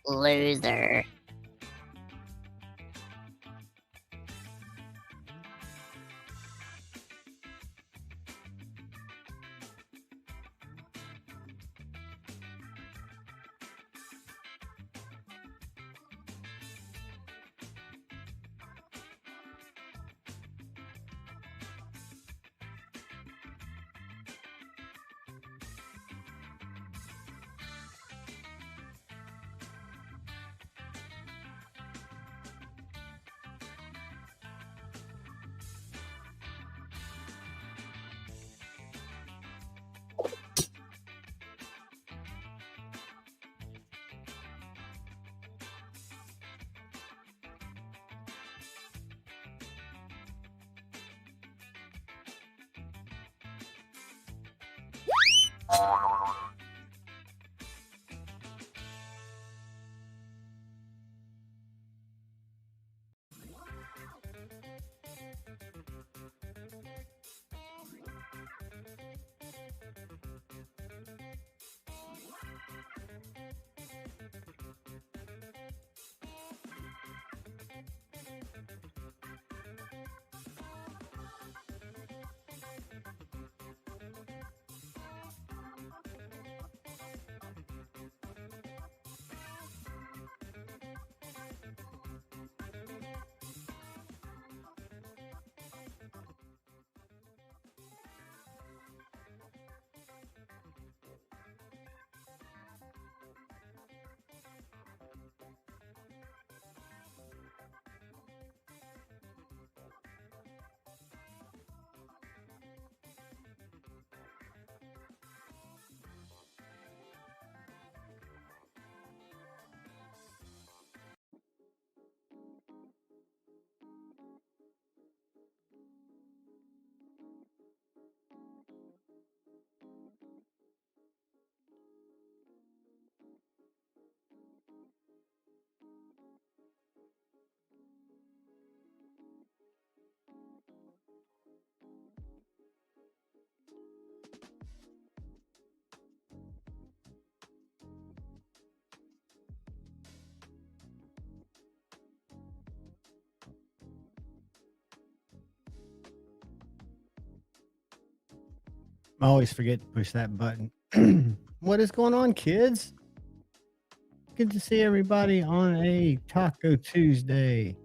Loser. I always forget to push that button. What is going on, kids? Good to see everybody on a Taco Tuesday,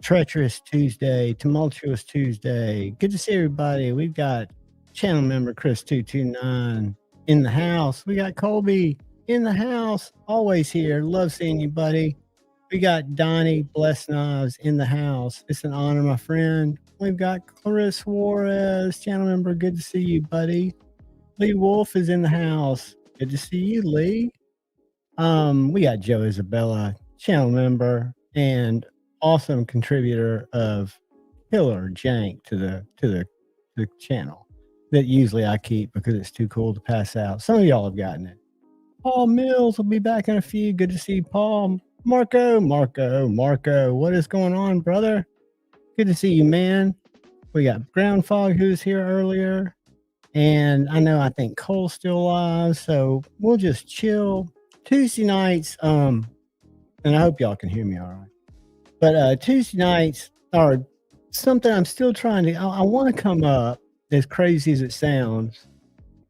treacherous Tuesday, tumultuous Tuesday. Good to see everybody. We've got channel member Chris229 in the house. We got Colby in the house, always here. Love seeing you, buddy. We got Donnie Bless Knives in the house. It's an honor, my friend. We've got Clarissa Juarez, channel member. Good to see you, buddy. Lee Wolf is in the house. Good to see you, Lee. We got Joe Isabella, channel member and awesome contributor of Killer Jank to the channel that usually I keep because it's too cool to pass out. Some of y'all have gotten it. Paul Mills will be back in a few. Good to see Paul. Marco, what is going on, brother? Good to see you, man. We got Ground Fog, who was here earlier. And I think Cole's still alive, so we'll just chill. Tuesday nights, and I hope y'all can hear me all right. But Tuesday nights are something I'm still trying to, I want to come up, as crazy as it sounds,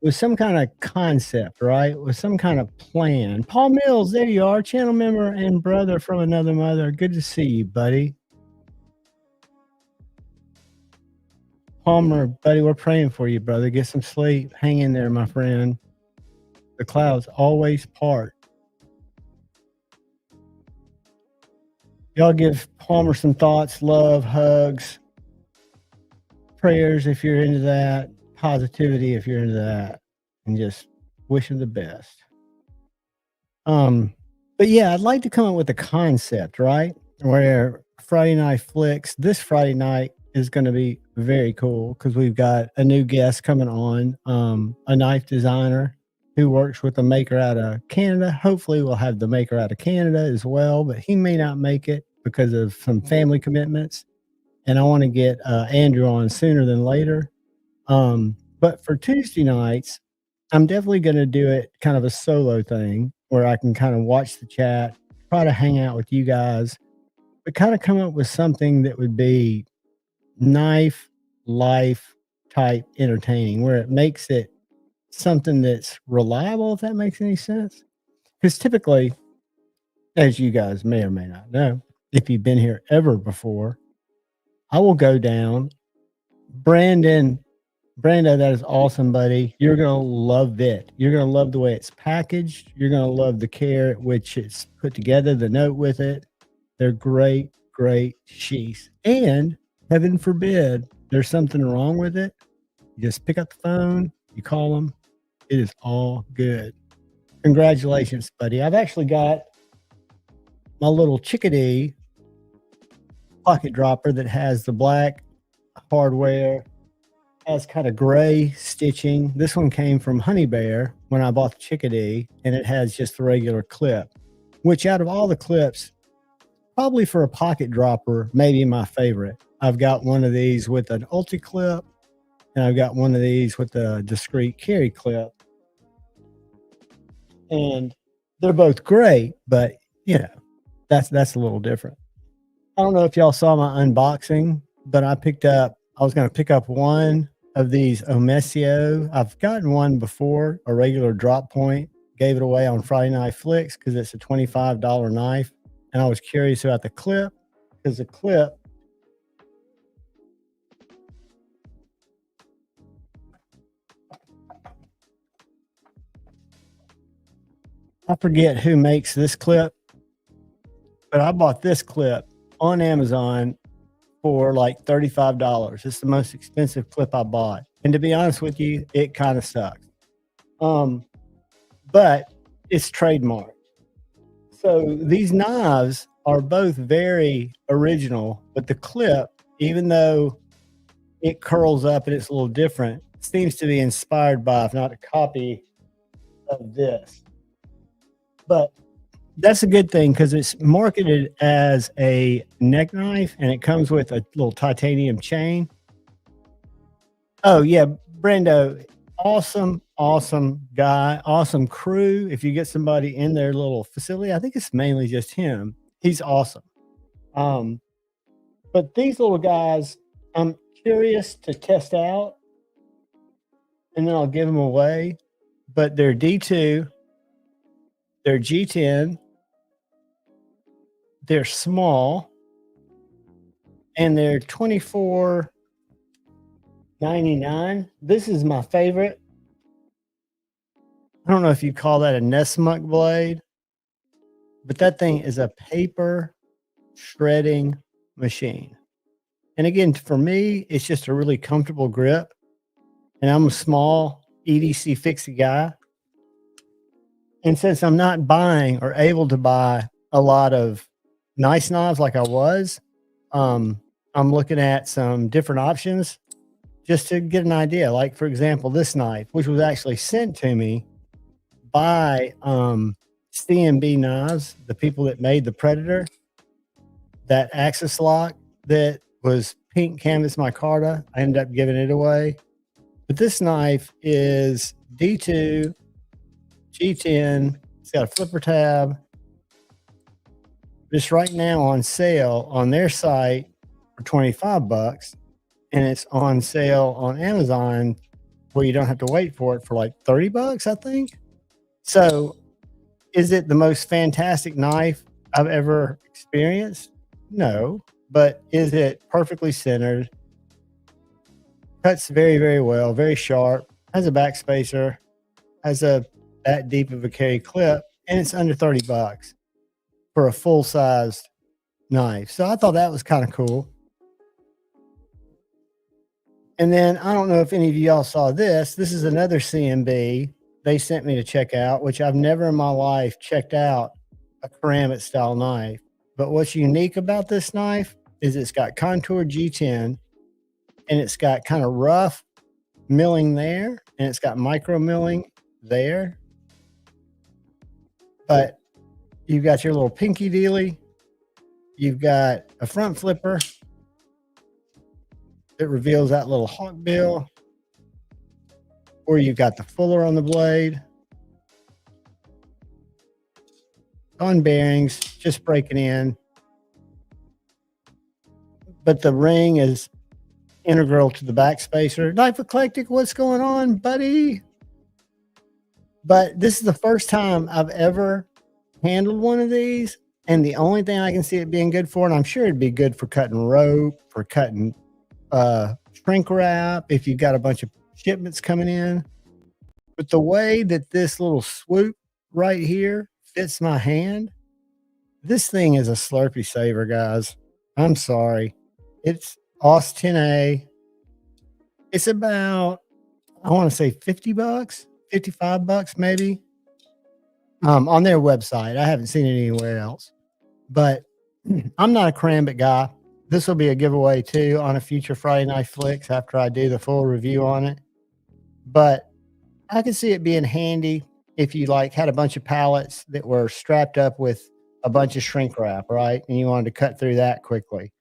with some kind of concept, right? With some kind of plan. Paul Mills, there you are, channel member and brother from another mother. Good to see you, buddy. Palmer, buddy, we're praying for you, brother. Get some sleep. Hang in there, my friend. The clouds always part. Y'all give Palmer some thoughts, love, hugs, prayers if you're into that, positivity if you're into that, and just wish him the best. But yeah, I'd like to come up with a concept, right? Where Friday Night Flicks, this Friday night is going to be very cool because we've got a new guest coming on, a knife designer who works with a maker out of Canada. Hopefully we'll have the maker out of Canada as well, but he may not make it because of some family commitments. And I want to get Andrew on sooner than later. But for Tuesday nights, I'm definitely going to do it kind of a solo thing where I can kind of watch the chat, try to hang out with you guys, but kind of come up with something that would be knife life type entertaining, where it makes it something that's reliable, if that makes any sense. Because typically, as you guys may or may not know, if you've been here ever before, I will go down. Brandon, Brando, that is awesome, buddy. You're going to love it. You're going to love the way it's packaged. You're going to love the care at which it's put together, the note with it. They're great, great sheaths. And heaven forbid there's something wrong with it. You just pick up the phone, you call them. It is all good. Congratulations, buddy. I've actually got my little chickadee pocket dropper that has the black hardware, has kind of gray stitching. This one came from Honey Bear when I bought the chickadee, and it has just the regular clip, which out of all the clips, probably for a pocket dropper, maybe my favorite. I've got one of these with an ulti clip, and I've got one of these with a discrete carry clip. And they're both great, but you know, that's a little different. I don't know if y'all saw my unboxing, but I was going to pick up one of these Omesio. I've gotten one before, a regular drop point, gave it away on Friday Night Flicks because it's a $25 knife. And I was curious about the clip, because the clip, I forget who makes this clip, but I bought this clip on Amazon for like $35. It's the most expensive clip I bought. And to be honest with you, it kind of sucks. But it's trademarked. So these knives are both very original, but the clip, even though it curls up and it's a little different, seems to be inspired by, if not a copy of this. But that's a good thing because it's marketed as a neck knife and it comes with a little titanium chain. Oh, yeah. Brando, awesome, awesome guy, awesome crew. If you get somebody in their little facility, I think it's mainly just him. He's awesome. But these little guys, I'm curious to test out, and then I'll give them away. But they're D2, they're G10, they're small, and they're $24.99. This is my favorite. I don't know if you call that a Nessmuck blade, but that thing is a paper shredding machine. And again, for me, it's just a really comfortable grip. And I'm a small EDC fixie guy. And since I'm not buying or able to buy a lot of nice knives like I was, I'm looking at some different options just to get an idea. Like, for example, this knife, which was actually sent to me by CMB Knives, the people that made the Predator, that Axis lock that was pink canvas micarta. I ended up giving it away. But this knife is D2, G10. It's got a flipper tab. Just right now on sale on their site for $25, and it's on sale on Amazon where you don't have to wait for it for like $30, I think. So is it the most fantastic knife I've ever experienced? No. But is it perfectly centered? Cuts very, very well, very sharp, has a backspacer, has that deep of a carry clip, and it's under $30 for a full-sized knife. So I thought that was kind of cool. And then I don't know if any of y'all saw this. This is another CMB they sent me to check out, which I've never in my life checked out a Karambit style knife. But what's unique about this knife is it's got contour G10, and it's got kind of rough milling there, and it's got micro milling there. But you've got your little pinky dealy. You've got a front flipper that reveals that little hawk bill, or you've got the fuller on the blade. on bearings, just breaking in. But the ring is integral to the backspacer. Knife Eclectic, what's going on, buddy? But this is the first time I've ever handled one of these. And the only thing I can see it being good for, and I'm sure it'd be good for cutting rope, for cutting shrink wrap, if you've got a bunch of shipments coming in. But the way that this little swoop right here fits my hand, this thing is a Slurpee saver, guys. I'm sorry. It's OS 10A. It's about, I want to say $50, $55 maybe. On their website. I haven't seen it anywhere else. But I'm not a Karambit guy. This will be a giveaway too on a future Friday Night Flicks after I do the full review on it. But I could see it being handy if you like had a bunch of pallets that were strapped up with a bunch of shrink wrap, right? And you wanted to cut through that quickly.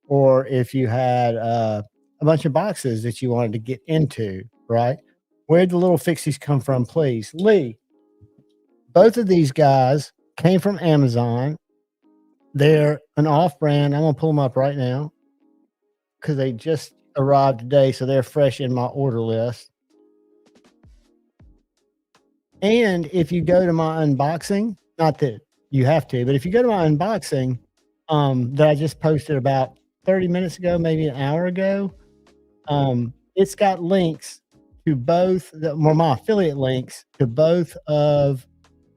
Or if you had a bunch of boxes that you wanted to get into, right? Where'd the little fixies come from, please? Lee, both of these guys came from Amazon. They're an off-brand. I'm going to pull them up right now because they just arrived today, so they're fresh in my order list. And if you go to my unboxing, not that you have to, but if you go to my unboxing that I just posted about 30 minutes ago, maybe an hour ago, it's got links to both, my affiliate links to both of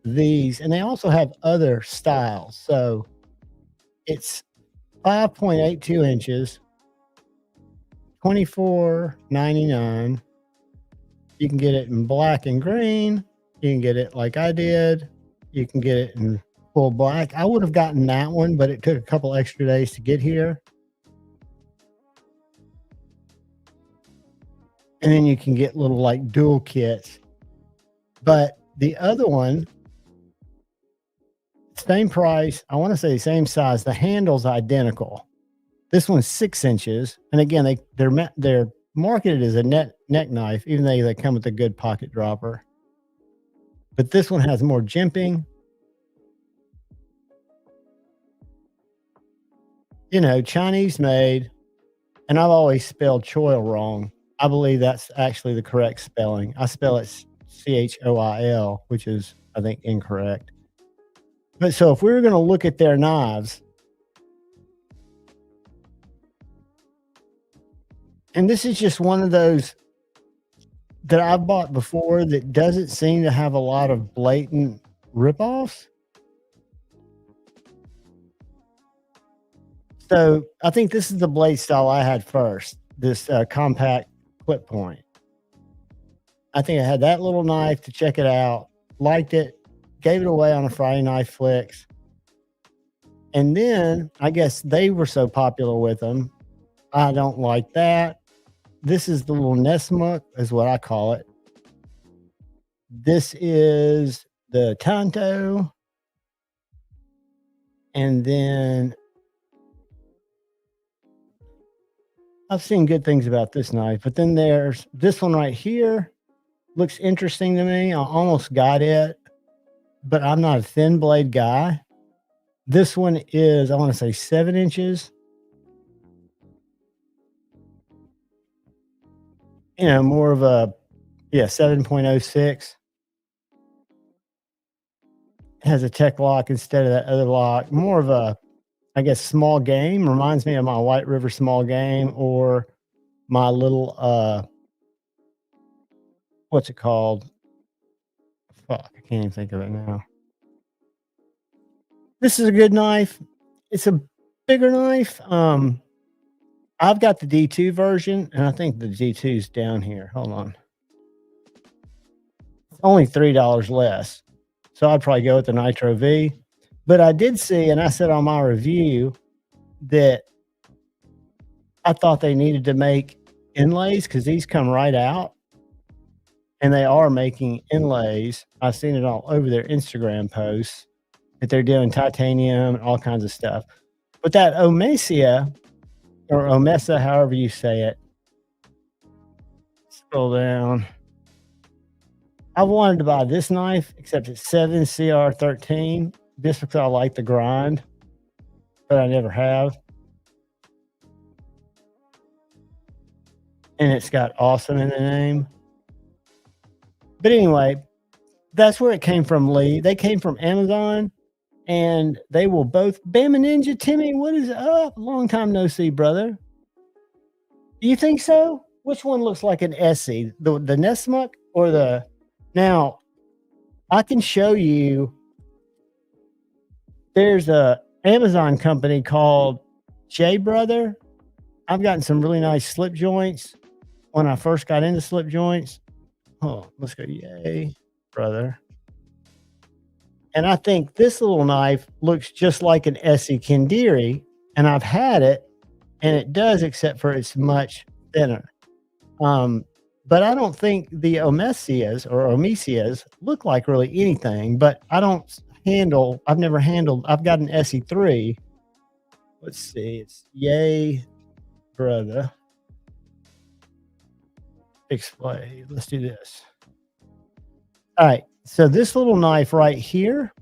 these, and they also have other styles. So it's 5.82 inches, $24.99. You can get it in black and green. You can get it like I did. You can get it in full black. I would have gotten that one, but it took a couple extra days to get here. And then you can get little like dual kits. But the other one, same price. I want to say same size. The handle's identical. This one's 6 inches. And again, they're marketed as a neck knife, even though they come with a good pocket dropper. But this one has more jimping. You know, Chinese made. And I've always spelled choil wrong. I believe that's actually the correct spelling. I spell it CHOIL, which is, I think, incorrect. But so if we were going to look at their knives, and this is just one of those that I've bought before that doesn't seem to have a lot of blatant ripoffs. So I think this is the blade style I had first, this compact clip point. I think I had that little knife to check it out, liked it, gave it away on a Friday Night Flicks. And then I guess they were so popular with them. I don't like that. This is the little Nesmuk, is what I call it. This is the Tanto. And then I've seen good things about this knife, but then there's this one right here. Looks interesting to me. I almost got it, but I'm not a thin blade guy. This one is, I want to say 7 inches. You know, more of a, 7.06. Has a tech lock instead of that other lock. More of a, I guess, small game. Reminds me of my White River small game or my little, what's it called? Fuck, I can't even think of it now. This is a good knife. It's a bigger knife. I've got the D2 version, and I think the D2 is down here. Hold on. Only $3 less. So I'd probably go with the Nitro V. But I did see, and I said on my review, that I thought they needed to make inlays because these come right out. And they are making inlays. I've seen it all over their Instagram posts that they're doing titanium and all kinds of stuff. But that Omesia, or Omesa, however you say it, scroll down. I wanted to buy this knife, except it's 7CR13, just because I like the grind, but I never have. And it's got awesome in the name. But anyway, that's where it came from, Lee. They came from Amazon, and they will both. Bama Ninja Timmy, what is up? Long time no see, brother. Do you think so? Which one looks like an Essie? The Nesmuck or the? Now, I can show you. There's a Amazon company called J Brother. I've gotten some really nice slip joints when I first got into slip joints. Oh, let's go. Yay, brother. And I think this little knife looks just like an Essie Kendiri, and I've had it, and it does, except for it's much thinner. But I don't think the Omesias look like really anything, but I've never handled, I've got an Essie 3. Let's see, it's Yay Brother. Display. Let's do this. All right. So this little knife right here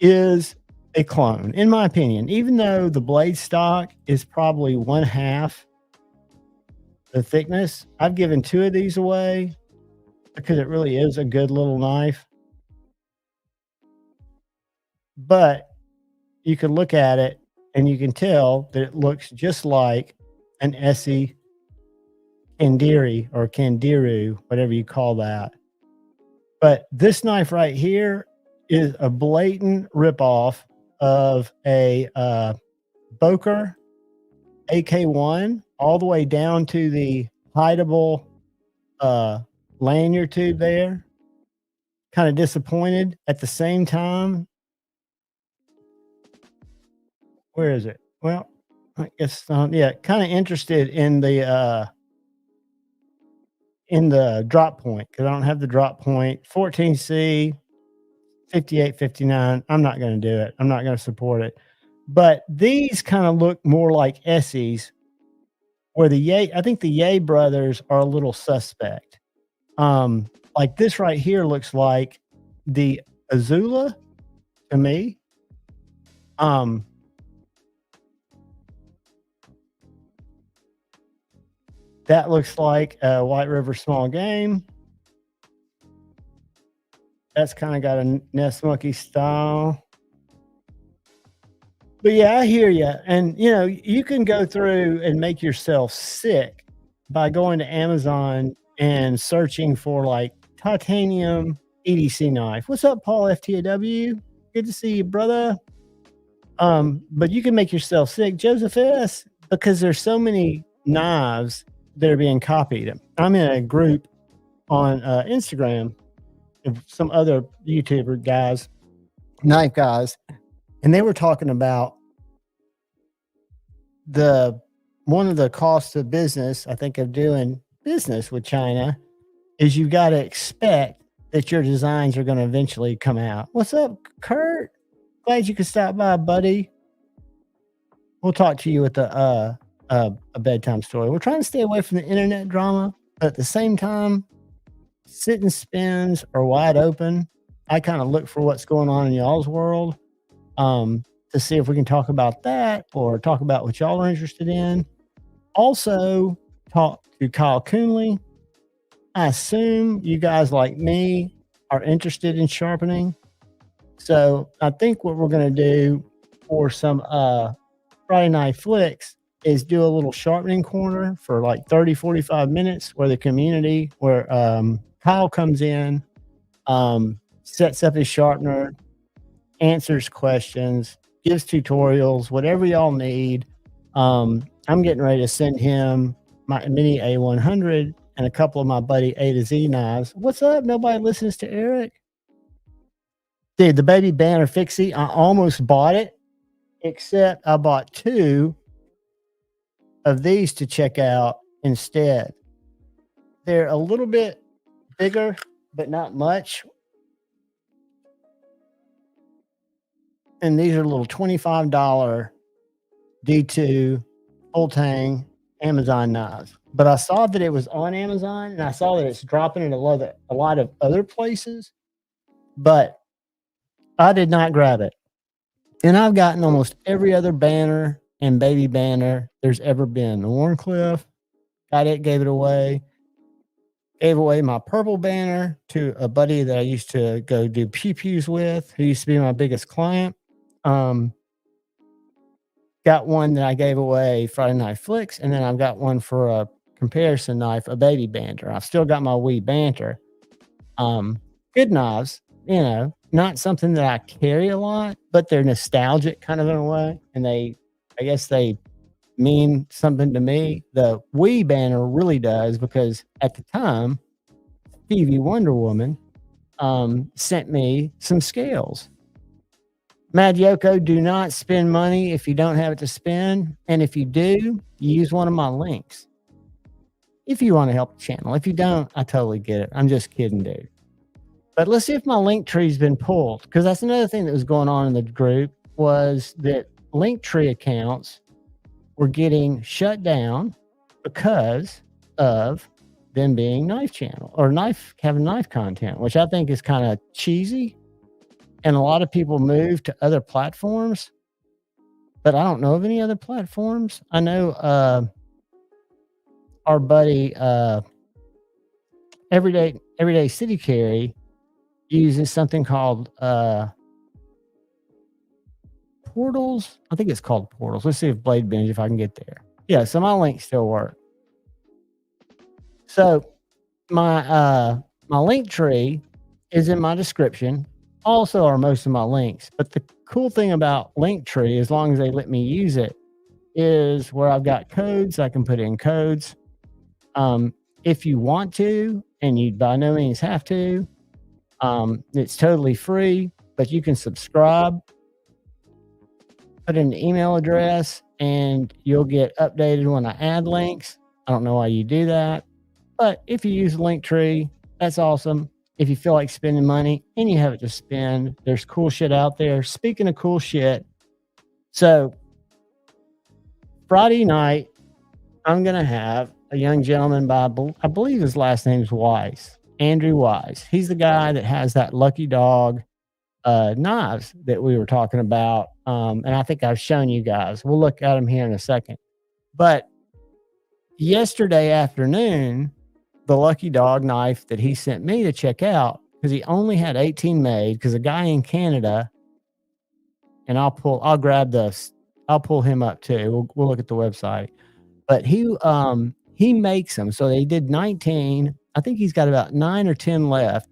is a clone, in my opinion, even though the blade stock is probably 1/2 the thickness. I've given 2 of these away because it really is a good little knife. But you can look at it and you can tell that it looks just like an Essie Kendiri or Kendiru, whatever you call that. But this knife right here is a blatant ripoff of a Boker AK1 all the way down to the hideable lanyard tube there. Kind of disappointed at the same time. Where is it? Well, I guess yeah, kind of interested in the drop point because I don't have the drop point. 14C 5859. I'm not going to do it. I'm not going to support it. But these kind of look more like Essies, where I think the Yay brothers are a little suspect. Like this right here looks like the Azula to me. That looks like a White River small game. That's kind of got a Nest Monkey style. But yeah, I hear you. And, you can go through and make yourself sick by going to Amazon and searching for like titanium EDC knife. What's up, Paul FTAW? Good to see you, brother. But you can make yourself sick, Joseph S., because there's so many knives that are being copied. I'm in a group on Instagram of some other YouTuber guys, knife guys, and they were talking about one of the costs of business, I think, of doing business with China is you got to expect that your designs are going to eventually come out. What's up, Kurt? Glad you could stop by, buddy. We'll talk to you at a bedtime story. We're trying to stay away from the internet drama, but at the same time, sit and spins are wide open. I kind of look for what's going on in y'all's world to see if we can talk about that or talk about what y'all are interested in. Also, talk to Kyle Coonley. I assume you guys like me are interested in sharpening. So I think what we're going to do for some Friday Night Flicks is do a little sharpening corner for like 30, 45 minutes where Kyle comes in, sets up his sharpener, answers questions, gives tutorials, whatever y'all need. I'm getting ready to send him my mini A100 and a couple of my buddy A to Z knives. What's up? Nobody listens to Eric. Dude, the baby banner fixie, I almost bought it, except I bought 2 of these to check out instead. They're a little bit bigger, but not much. And these are little $25 D2 full tang Amazon knives. But I saw that it was on Amazon, and I saw that it's dropping in a lot of other places. But I did not grab it. And I've gotten almost every other banner and baby banner there's ever been. The Warncliffe, got it, gave it away. Gave away my purple banner to a buddy that I used to go do pew-pews with, who used to be my biggest client. Got one that I gave away Friday Night Flicks, and then I've got one for a comparison knife, a baby banter. I've still got my wee banter. Good knives, not something that I carry a lot, but they're nostalgic kind of in a way, and I guess they mean something to me. The wee banner really does, because at the time, Stevie Wonder Woman sent me some scales. Mad Yoko, do not spend money if you don't have it to spend. And if you do, use one of my links. If you want to help the channel. If you don't, I totally get it. I'm just kidding, dude. But let's see if my link tree's been pulled, because that's another thing that was going on in the group, was that link tree accounts were getting shut down because of them being knife channel or having knife content, which I think is kind of cheesy. And a lot of people move to other platforms, but I don't know of any other platforms. I know our buddy Everyday City Carry uses something called Portals. I think it's called Portals. Let's see if Blade Binge, if I can get there. Yeah, so my links still work. So my link tree is in my description. Also are most of my links. But the cool thing about Linktree, as long as they let me use it, is where I've got codes. I can put in codes. If you want to, and you by no means have to, it's totally free, but you can subscribe, put in an email address, and you'll get updated when I add links. I don't know why you do that, but if you use Linktree, that's awesome. If you feel like spending money and you have it to spend, there's cool shit out there. Speaking of cool shit, so Friday night, I'm going to have a young gentleman by, I believe his last name's Wise, Andrew Wise. He's the guy that has that Lucky Dog knives that we were talking about. And I think I've shown you guys. We'll look at them here in a second. But yesterday afternoon, the Lucky Dog knife that he sent me to check out, because he only had 18 made, because a guy in Canada, and I'll pull him up too. We'll look at the website, but he makes them. So they did 19. I think he's got about 9 or 10 left.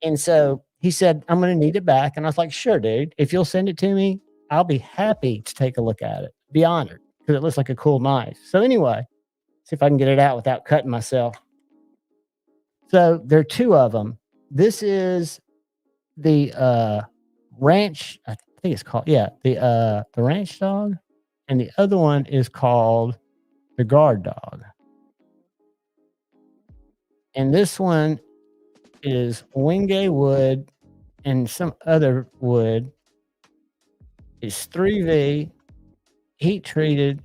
And so he said, I'm going to need it back. And I was like, sure, dude, if you'll send it to me, I'll be happy to take a look at it. Be honored, because it looks like a cool knife. So anyway, see if I can get it out without cutting myself. So there are two of them. This is the ranch. I think it's called, the ranch dog. And the other one is called the guard dog. And this one is Wingay wood and some other wood. It's 3V, heat treated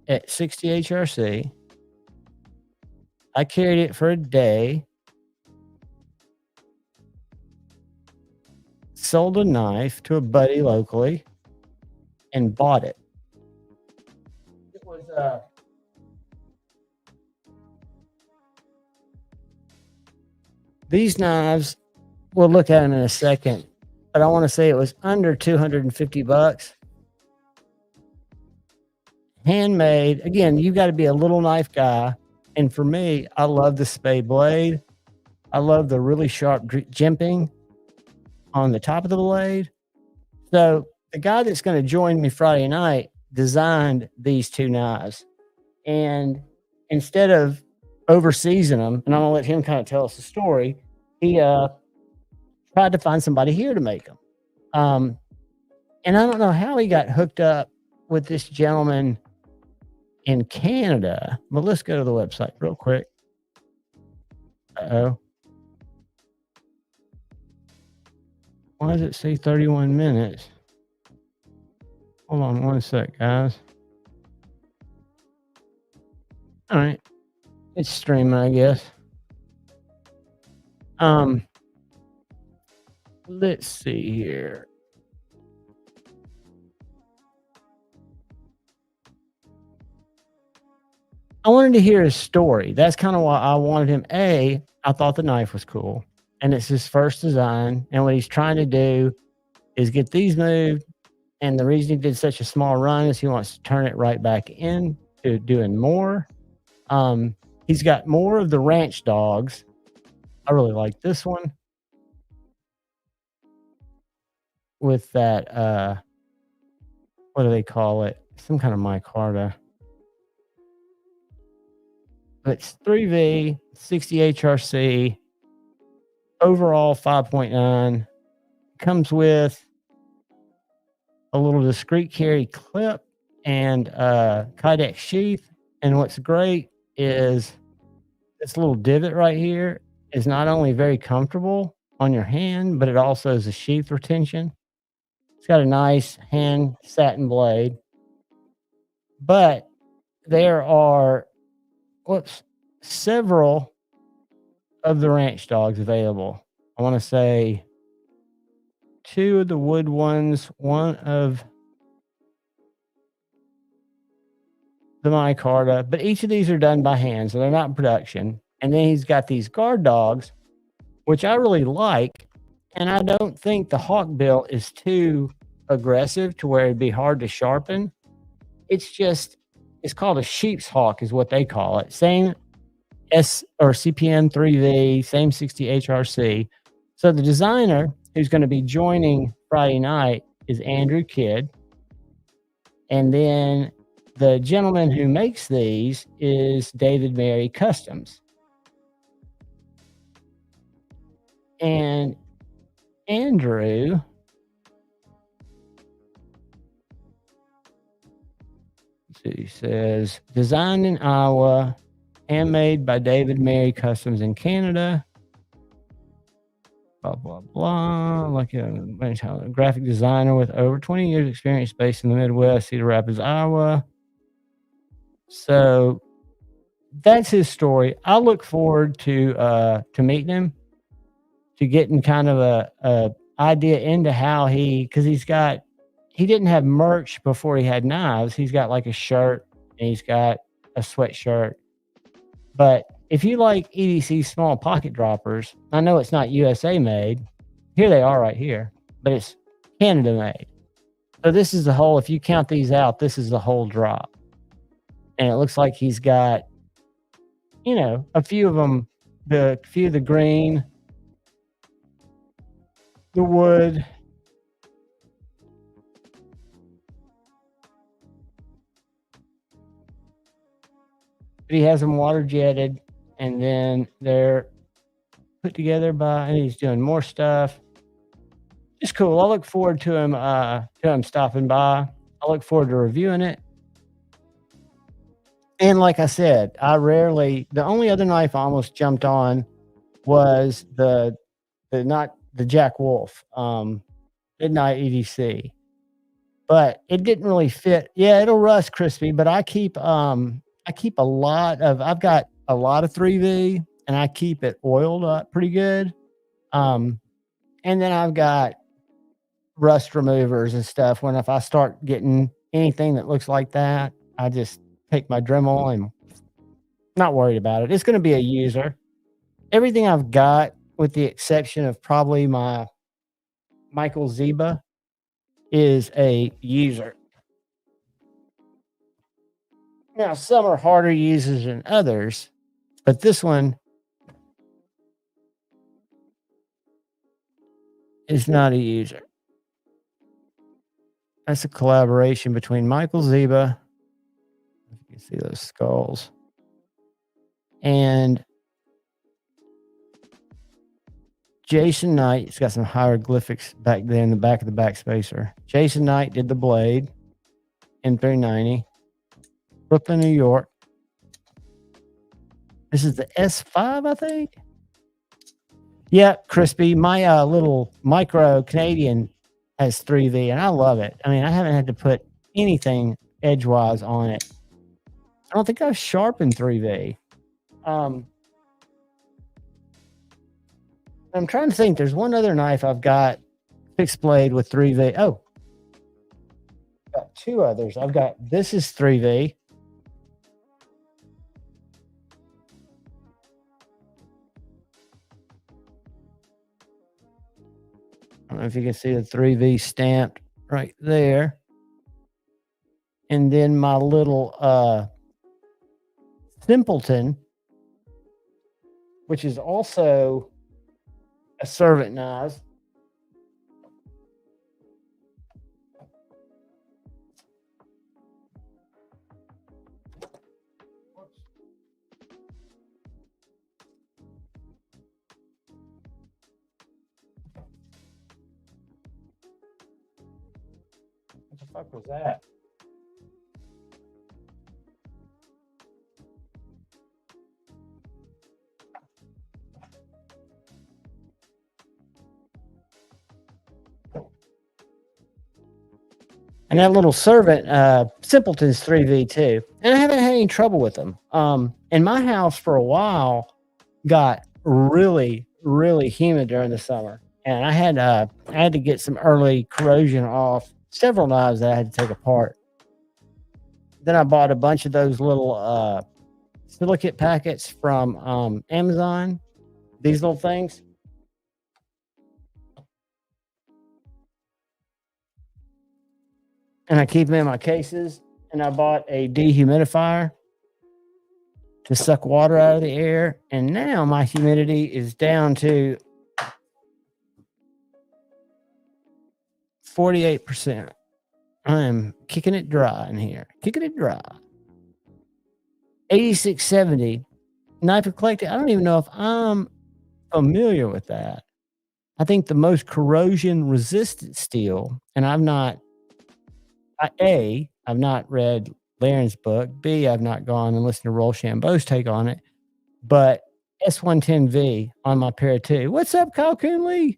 at 60 HRC. I carried it for a day. Sold a knife to a buddy locally and bought it. It was these knives, we'll look at them in a second, but I want to say it was under $250. Handmade. Again, you got to be a little knife guy. And for me, I love the spade blade. I love the really sharp jimping on the top of the blade. So the guy that's going to join me Friday night designed these two knives. And instead of overseasing them, and I'm going to let him kind of tell us the story, he tried to find somebody here to make them. And I don't know how he got hooked up with this gentleman in Canada, but let's go to the website real quick. Uh-oh. Why does it say 31 minutes? Hold on one sec, guys. All right. It's streaming, I guess. Let's see here. I wanted to hear his story. That's kind of why I wanted him. I thought the knife was cool, and it's his first design. And what he's trying to do is get these moved. And the reason he did such a small run is he wants to turn it right back in to doing more. He's got more of the ranch dogs. I really like this one with that. What do they call it? Some kind of micarta. But it's 3V, 60 HRC, overall 5.9. Comes with a little discreet carry clip and Kydex sheath. And what's great is this little divot right here is not only very comfortable on your hand, but it also is a sheath retention. It's got a nice hand satin blade. But there are several of the ranch dogs available. I want to say 2 of the wood ones, 1 of the micarta, but each of these are done by hand, so they're not in production. And then he's got these guard dogs, which I really like, and I don't think the hawkbill is too aggressive to where it'd be hard to sharpen. It's called a sheep's hawk is what they call it. Same CPM 3V, same 60 HRC. So the designer who's going to be joining Friday night is Andrew Kidd. And then the gentleman who makes these is David Mary Customs. And Andrew he says, designed in Iowa, handmade by David Mary Customs in Canada. Blah, blah, blah. Like a graphic designer with over 20 years experience based in the Midwest, Cedar Rapids, Iowa. So that's his story. I look forward to meeting him, to getting kind of a idea into how because he didn't have merch before he had knives. He's got like a shirt and he's got a sweatshirt. But if you like EDC small pocket droppers, I know it's not USA made. Here they are right here, but it's Canada made. So this is the whole, if you count these out, this is the whole drop. And it looks like he's got, a few of them, the green, the wood, but he has them water jetted, and then they're put together and he's doing more stuff. It's cool. I look forward to him stopping by. I look forward to reviewing it. And like I said, the only other knife I almost jumped on was the Jack Wolf, Midnight EDC, but it didn't really fit. Yeah, it'll rust crispy, but I've got a lot of 3V, and I keep it oiled up pretty good. And then I've got rust removers and stuff. If I start getting anything that looks like that, I just take my Dremel and not worried about it. It's going to be a user. Everything I've got, with the exception of probably my Michael Zeba, is a user. Now, some are harder users than others, but this one is not a user. That's a collaboration between Michael Zeba, you can see those skulls, and Jason Knight. It's got some hieroglyphics back there in the back of the backspacer. Jason Knight did the blade in 390. Brooklyn, New York. This is the S5, I think. Yeah, crispy. My little micro Canadian has 3V, and I love it. I mean, I haven't had to put anything edgewise on it. I don't think I've sharpened 3V. I'm trying to think. There's one other knife I've got fixed blade with 3V. Oh, I've got 2 others. This is 3V. I don't know if you can see the 3V stamped right there. And then my little Simpleton, which is also a servant knife. What the fuck was that? And that little servant, Simpleton's 3V too. And I haven't had any trouble with them. And my house for a while got really, really humid during the summer. And I had to get some early corrosion off several knives that I had to take apart. Then I bought a bunch of those little silicate packets from Amazon. These little things. And I keep them in my cases. And I bought a dehumidifier to suck water out of the air. And now my humidity is down to 48%. I am kicking it dry in here. Kicking it dry. 8670. Knife Eclectic. I don't even know if I'm familiar with that. I think the most corrosion resistant steel, and I've not read Laren's book. B, I've not gone and listened to Rochambeau's take on it. But S110V on my pair too. What's up, Kyle Coonley?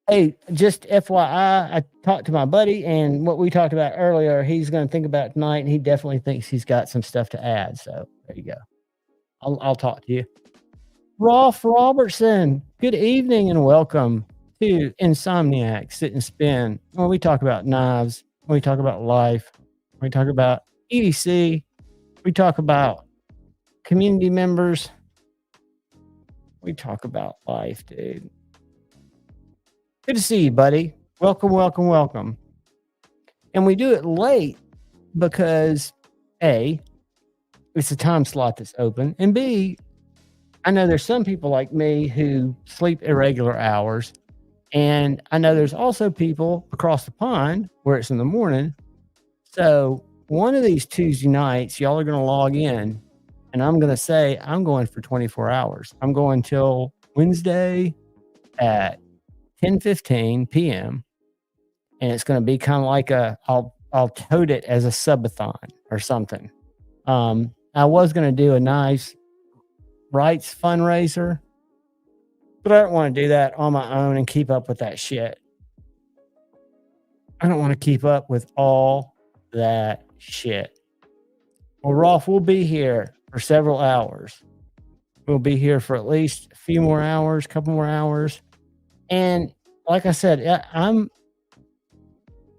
Hey, just FYI, I talked to my buddy, and what we talked about earlier, he's going to think about tonight, and he definitely thinks he's got some stuff to add. So there you go. I'll talk to you. Rolf Robertson, good evening and welcome to Insomniacs Sit and Spin, where we talk about knives, when we talk about life, when we talk about EDC, we talk about community members, we talk about life, dude. Good to see you, buddy. Welcome, welcome, welcome. And we do it late because A, it's a time slot that's open, and B, I know there's some people like me who sleep irregular hours. And I know there's also people across the pond where it's in the morning. So one of these Tuesday nights, y'all are going to log in, and I'm going to say I'm going for 24 hours. I'm going till Wednesday at 10:15 p.m. And it's going to be kind of like I'll tote it as a subathon or something. I was going to do a nice rights fundraiser, but I don't want to do that on my own and keep up with that shit. I don't want to keep up with all that shit. Well, Rolf, we'll be here for several hours. We'll be here for at least a few more hours, couple more hours. And like I said,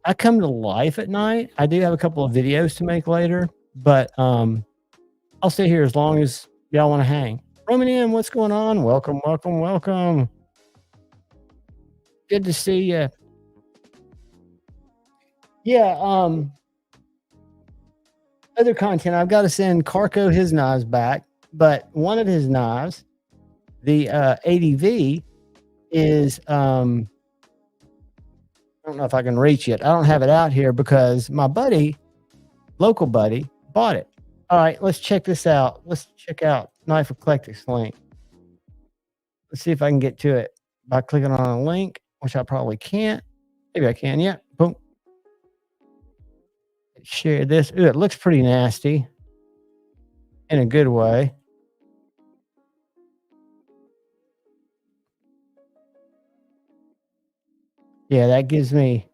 I come to life at night. I do have a couple of videos to make later, but I'll stay here as long as y'all want to hang. Roman M, what's going on? Welcome, welcome, welcome. Good to see you. Yeah, other content. I've got to send Carco his knives back, but one of his knives, the ADV, is I don't know if I can reach it. I don't have it out here because my buddy, local buddy, bought it. All right, let's check this out. Let's check out Knife Eclectic's link. Let's see if I can get to it by clicking on a link, which I probably can't. Maybe I can. Yeah. Boom. Share this. Ooh, it looks pretty nasty in a good way. Yeah, that gives me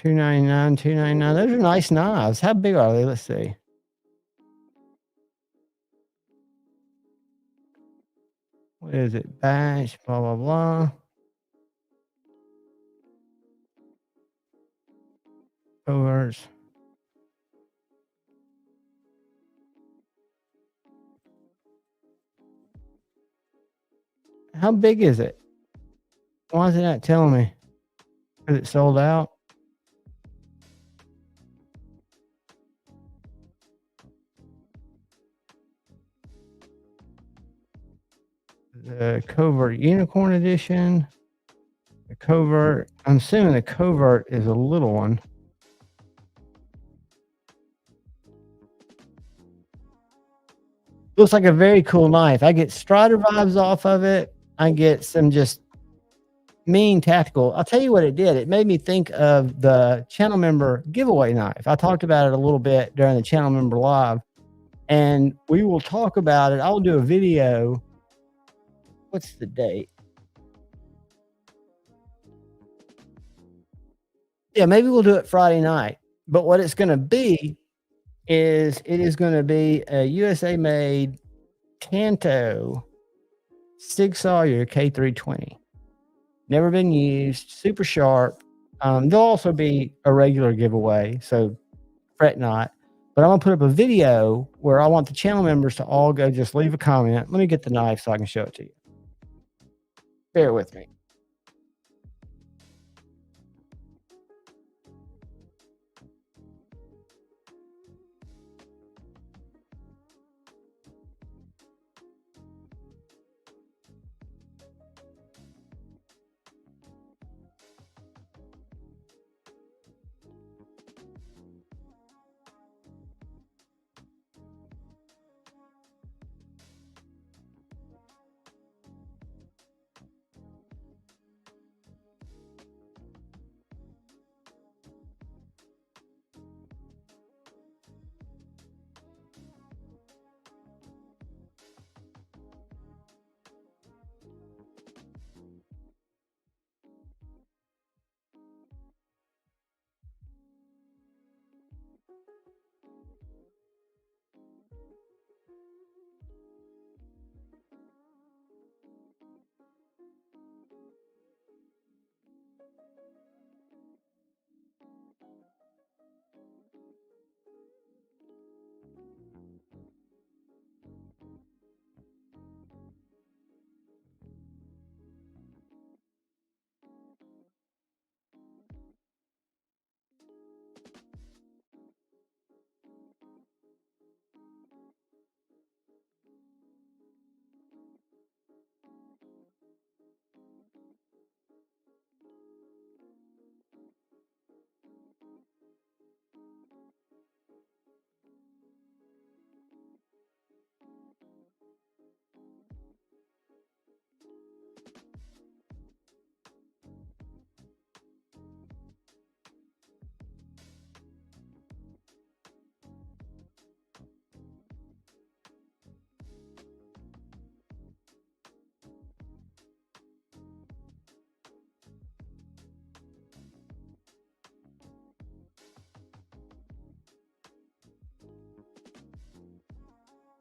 $299. Those are nice knives. How big are they? Let's see. What is it? Bash, blah, blah, blah. Coverts. How big is it? Why is it not telling me? Is it sold out? The Covert Unicorn Edition. The Covert. I'm assuming the Covert is a little one. Looks like a very cool knife. I get Strider vibes off of it. I get some just mean tactical. I'll tell you what it did. It made me think of the channel member giveaway knife. I talked about it a little bit during the channel member live, and we will talk about it. I'll do a video. What's the date? Yeah, maybe we'll do it Friday night. But what it's going to be is it is going to be a USA made Tanto Sig Sauer K320. Never been used, super sharp. There'll also be a regular giveaway, so fret not. But I'm going to put up a video where I want the channel members to all go just leave a comment. Let me get the knife so I can show it to you. Bear with me.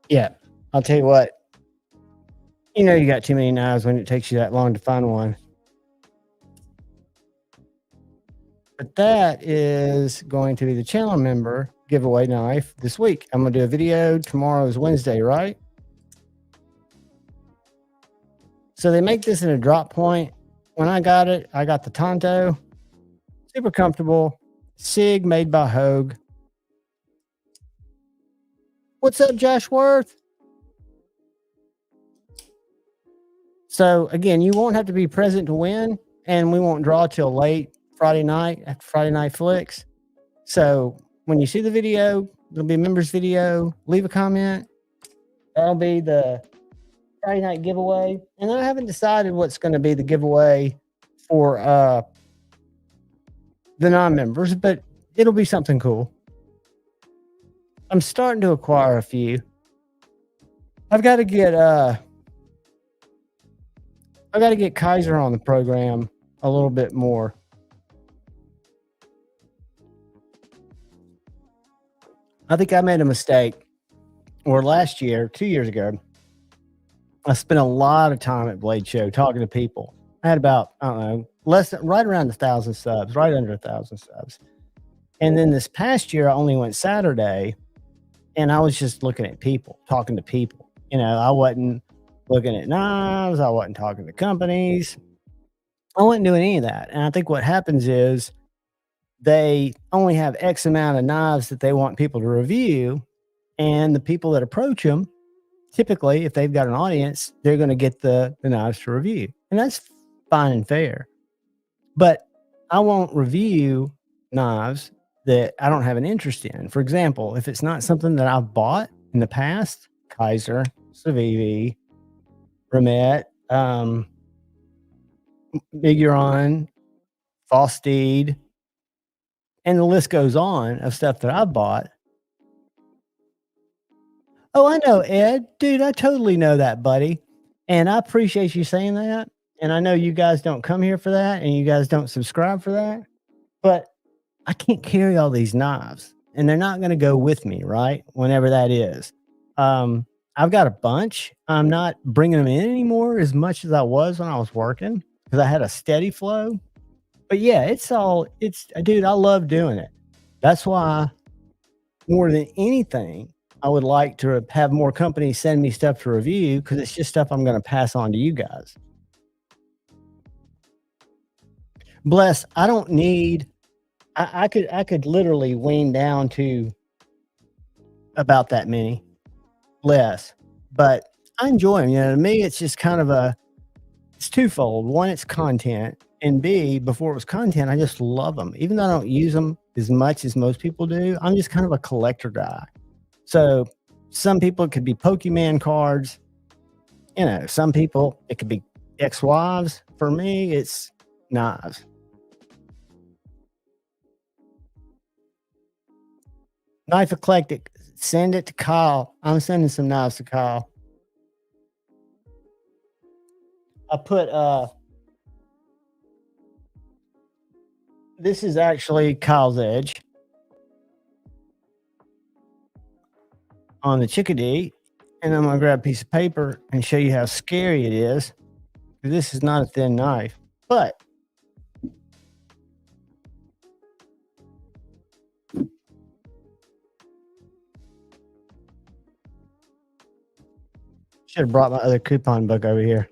Yeah, I'll tell you what. You know you got too many knives when it takes you that long to find one. But that is going to be the channel member giveaway knife this week. I'm going to do a video. Tomorrow is Wednesday, right? So they make this in a drop point. When I got it, I got the Tonto. Super comfortable. Sig made by Hogue. What's up, Josh Worth? So again, you won't have to be present to win, and we won't draw till late Friday night after Friday Night Flicks. So when you see the video, there'll be a members video. Leave a comment. That'll be the Friday night giveaway. And I haven't decided what's going to be the giveaway for the non-members, but it'll be something cool. I'm starting to acquire a few. I've got to get Kaiser on the program a little bit more. I think I made a mistake. Or last year, 2 years ago, I spent a lot of time at Blade Show talking to people. I had about, I don't know, right around 1,000 subs, right under 1,000 subs. And then this past year, I only went Saturday, and I was just looking at people, talking to people. I wasn't looking at knives. I wasn't talking to companies. I wasn't doing any of that. And I think what happens is they only have X amount of knives that they want people to review. And the people that approach them, typically, if they've got an audience, they're going to get the knives to review. And that's fine and fair. But I won't review knives that I don't have an interest in. For example, if it's not something that I've bought in the past, Kaiser, Civivi, Remet, Miguron, Fostede, and the list goes on of stuff that I've bought. Oh, I know, Ed. Dude, I totally know that, buddy. And I appreciate you saying that. And I know you guys don't come here for that and you guys don't subscribe for that. But I can't carry all these knives and they're not going to go with me, right? Whenever that is. I've got a bunch. I'm not bringing them in anymore as much as I was when I was working because I had a steady flow. But yeah, dude, I love doing it. That's why more than anything, I would like to have more companies send me stuff to review because it's just stuff I'm going to pass on to you guys. Bless, I don't need, I could literally wean down to about that many less, but I enjoy them. To me, it's just kind of it's twofold. One, it's content, and B, before it was content, I just love them. Even though I don't use them as much as most people do, I'm just kind of a collector guy. So some people, it could be Pokemon cards. Some people, it could be ex-wives. For me, it's knives. Knife Eclectic, send it to Kyle. I'm sending some knives to Kyle. I put, this is actually Kyle's edge on the Chickadee. And I'm going to grab a piece of paper and show you how scary it is. This is not a thin knife, but should have brought my other coupon book over here.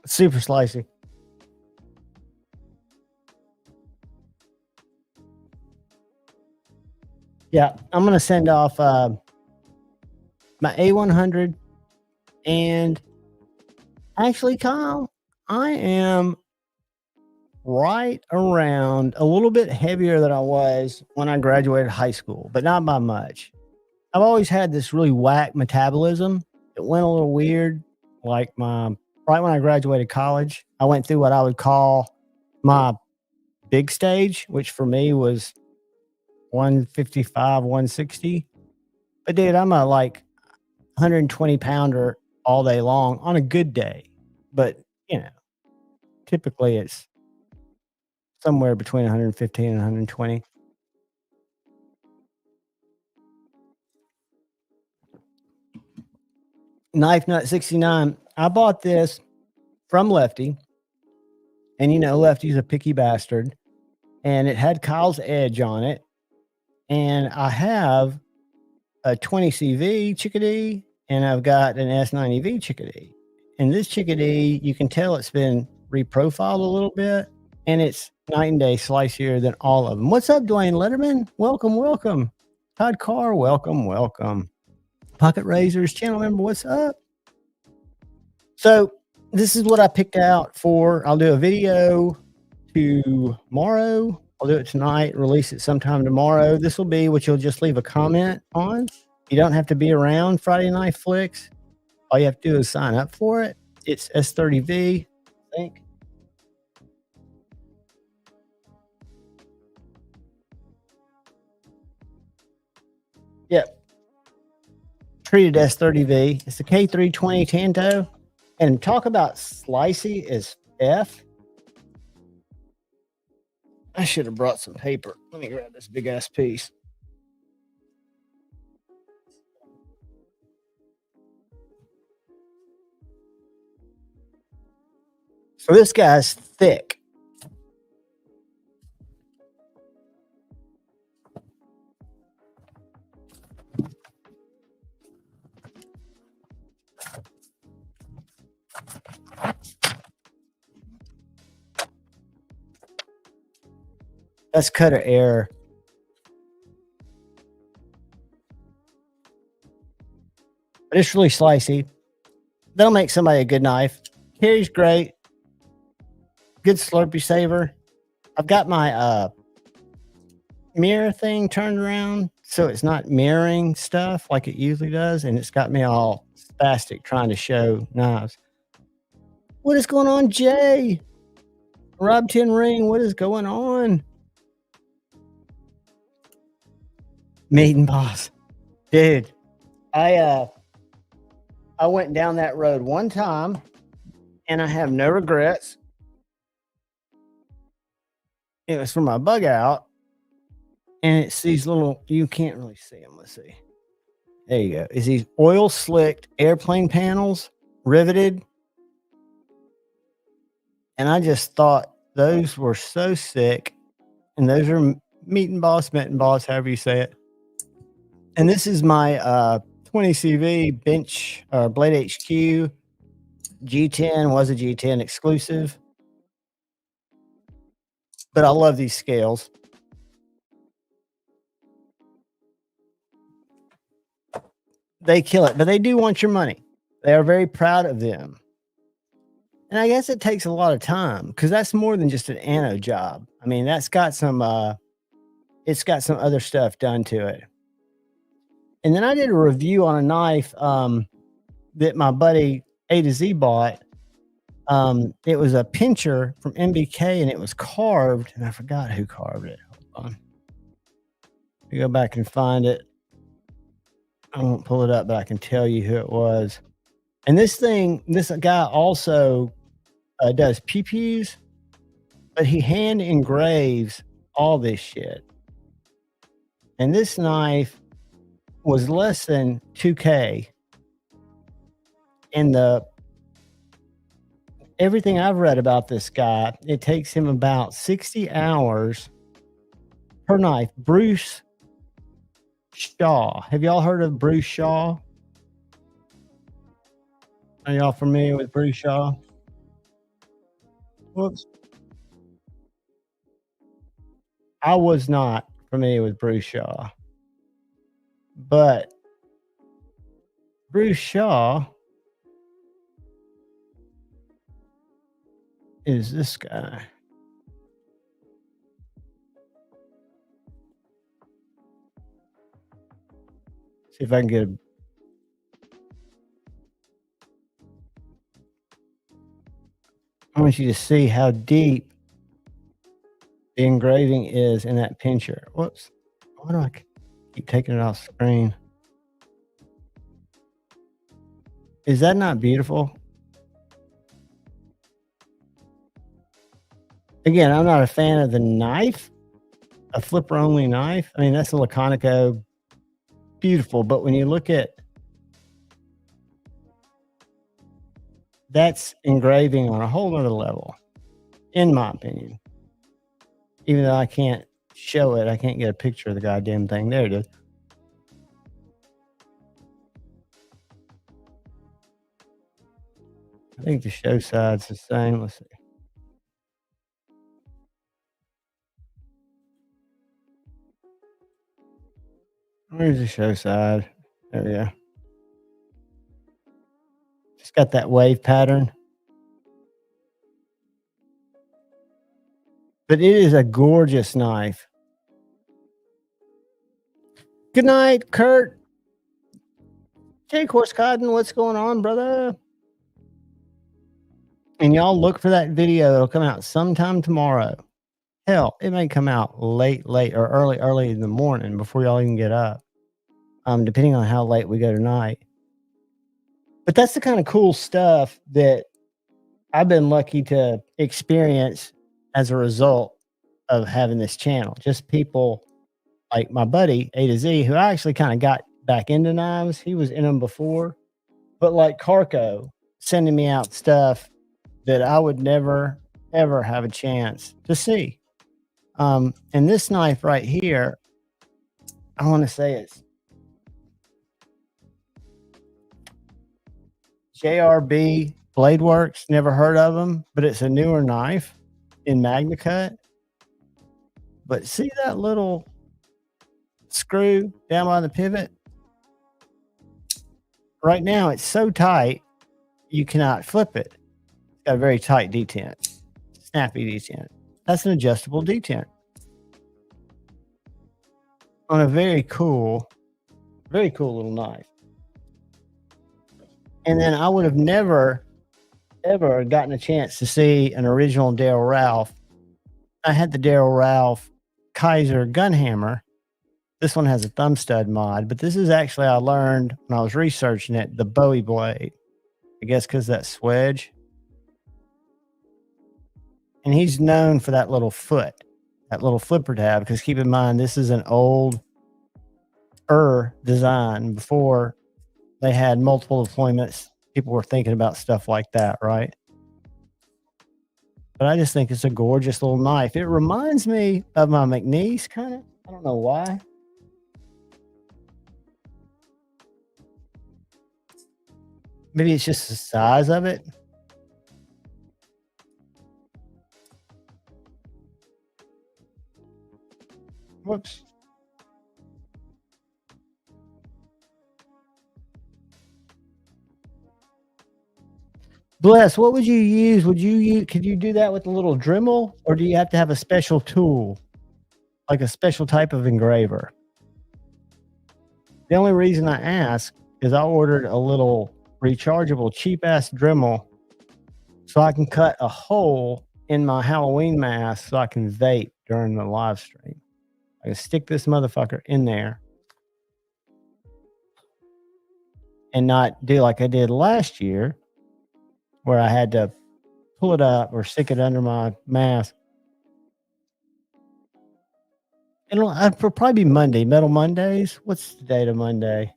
Super slicey. Yeah, I'm going to send off my A100. And actually, Kyle, I am right around a little bit heavier than I was when I graduated high school, but not by much. I've always had this really whack metabolism. It went a little weird. Like right when I graduated college, I went through what I would call my big stage, which for me was 155, 160. But dude, I'm a 120 pounder all day long on a good day. But, typically it's somewhere between 115 and 120. Knife Nut 69. I bought this from Lefty. And Lefty's a picky bastard. And it had Kyle's edge on it. And I have a 20CV Chickadee, and I've got an S90V Chickadee. And this Chickadee, you can tell it's been reprofiled a little bit, and it's night and day slicier than all of them. What's up, Dwayne Letterman? Welcome, welcome. Todd Carr, welcome, welcome. Pocket Razors channel member, what's up? So this is what I picked out for. I'll do a video tomorrow. I'll do it tonight, release it sometime tomorrow. This will be what you'll just leave a comment on. You don't have to be around Friday Night Flicks. All you have to do is sign up for it. It's S30V, I think. Yep. Treated S30V. It's the K320 Tanto. And talk about slicey as F. I should have brought some paper. Let me grab this big ass piece. So this guy's thick. That's cutter error. But it's really slicey. That'll make somebody a good knife. Carry's great. Good Slurpee saver. I've got my mirror thing turned around so it's not mirroring stuff like it usually does, and it's got me all spastic trying to show knives. What is going on, Jay? Rob 10 Ring, what is going on? Maiden Boss. Dude, I went down that road one time and I have no regrets. It was for my bug out, and it's these little, you can't really see them. Let's see. There you go. It's these oil slicked airplane panels, riveted. And I just thought those were so sick. And those are mitten boss, however you say it. And this is my 20 CV bench Blade HQ G10, was a G10 exclusive. But I love these scales. They kill it, but they do want your money. They are very proud of them. And I guess it takes a lot of time because that's more than just an anno job. I mean, that's got some, it's got some other stuff done to it. And then I did a review on a knife that my buddy A to Z bought. It was a pincher from MBK and it was carved, and I forgot who carved it. Hold on. Let me go back and find it. I won't pull it up, but I can tell you who it was. And this thing, this guy also does PPs, but he hand engraves all this shit. And this knife was less than 2K. And everything I've read about this guy, it takes him about 60 hours per knife. Bruce Shaw. Have y'all heard of Bruce Shaw? Are y'all familiar with Bruce Shaw? Whoops. I was not familiar with Bruce Shaw. But Bruce Shaw is this guy. See if I can get a I want you to see how deep the engraving is in that pincher. Whoops. Why do I keep taking it off screen? Is that not beautiful? Again, I'm not a fan of the knife, a flipper only knife. I mean, that's a Laconico, beautiful. But when you look at that's engraving on a whole other level, in my opinion. Even though I can't show it, I can't get a picture of the goddamn thing. There it is. I think the show side's the same. Let's see. Where's the show side? There we go. Just got that wave pattern. But it is a gorgeous knife. Good night, Kurt. Jake Horse Cotton, what's going on, brother? And y'all look for that video. It'll come out sometime tomorrow. Hell, it may come out late or early in the morning before y'all even get up. Depending on how late we go tonight. But that's the kind of cool stuff that I've been lucky to experience as a result of having this channel. Just people like my buddy A to Z, who I actually kind of got back into knives. He was in them before, but like Carco sending me out stuff that I would never ever have a chance to see. And this knife right here, I want to say it's JRB Blade Works. Never heard of them, but it's a newer knife in Magna Cut. But see that little screw down by the pivot? Right now, it's so tight, you cannot flip it. It's got a very tight detent, snappy detent. That's an adjustable detent on a very cool little knife. And then I would have never, ever gotten a chance to see an original Daryl Ralph. I had the Daryl Ralph Kaiser gun hammer. This one has a thumb stud mod, but this is actually, I learned when I was researching it, the Bowie blade. I guess because that swedge. And he's known for that little foot, that little flipper tab, because keep in mind, this is an old design before they had multiple deployments. People were thinking about stuff like that, right? But I just think it's a gorgeous little knife. It reminds me of my McNeese, kind of. I don't know why. Maybe it's just the size of it. Whoops. Bless, what would you use? Could you do that with a little Dremel, or do you have to have a special tool, like a special type of engraver? The only reason I ask is I ordered a little rechargeable cheap ass Dremel so I can cut a hole in my Halloween mask so I can vape during the live stream. I can stick this motherfucker in there and not do like I did last year, where I had to pull it up or stick it under my mask. It'll probably be Monday, Metal Mondays. What's the date of Monday?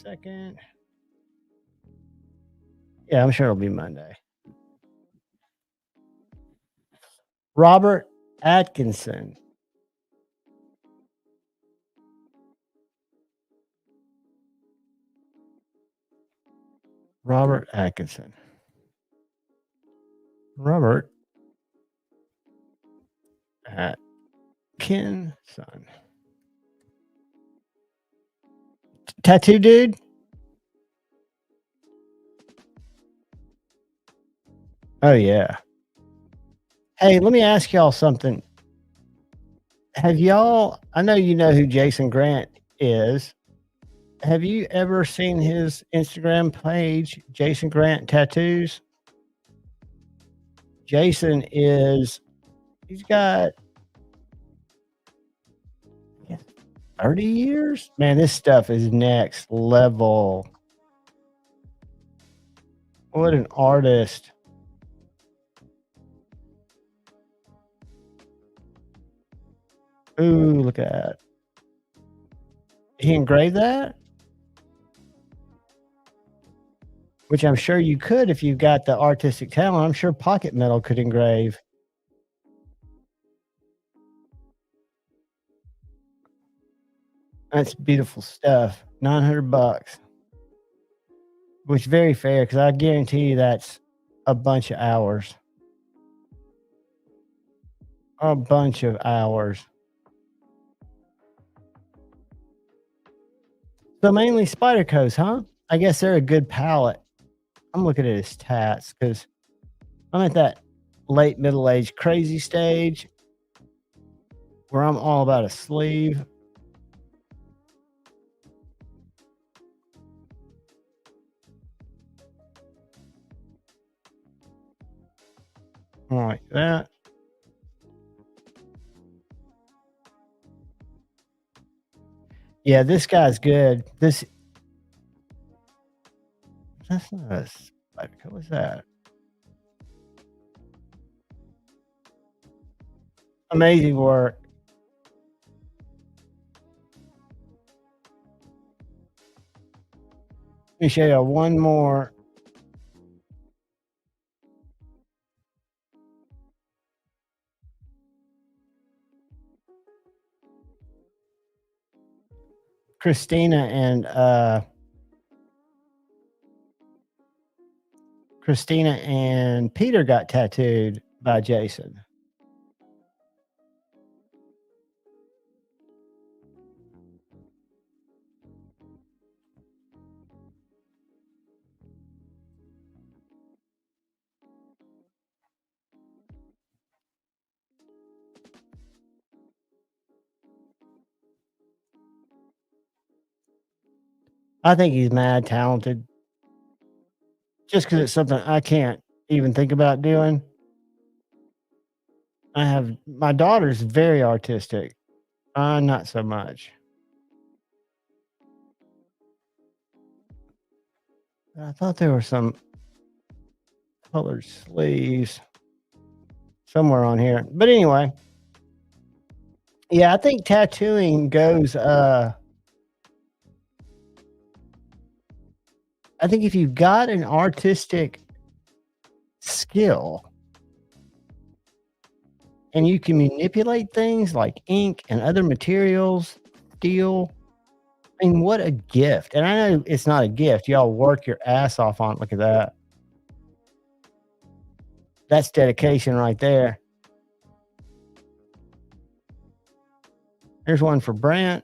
22nd. Yeah, I'm sure it'll be Monday. Robert Atkinson. Robert Atkinson. Robert Atkinson. Tattoo dude? Oh, yeah. Hey, let me ask y'all something. Have y'all, I know you know who Jason Grant is. Have you ever seen his Instagram page, Jason Grant Tattoos? Jason he's got 30 years? Man, this stuff is next level. What an artist. Ooh, look at that. He engraved that? Which I'm sure you could if you've got the artistic talent. I'm sure Pocket Metal could engrave. That's beautiful stuff. $900. Which is very fair, because I guarantee you that's a bunch of hours. A bunch of hours. So mainly Spyderco's, huh? I guess they're a good palette. I'm looking at his tats because I'm at that late middle-aged crazy stage where I'm all about a sleeve. Like that. Yeah, this guy's good. That's not a Spyderco. What's that? Amazing work. Let me show you one more. Christina and Peter got tattooed by Jason. I think he's mad talented. Just because it's something I can't even think about doing. My daughter's very artistic. Not so much. I thought there were some colored sleeves somewhere on here. But anyway, yeah, I think tattooing goes I think if you've got an artistic skill and you can manipulate things like ink and other materials, steel, I mean, what a gift. And I know it's not a gift. Y'all work your ass off on it. Look at that. That's dedication right there. Here's one for Brant.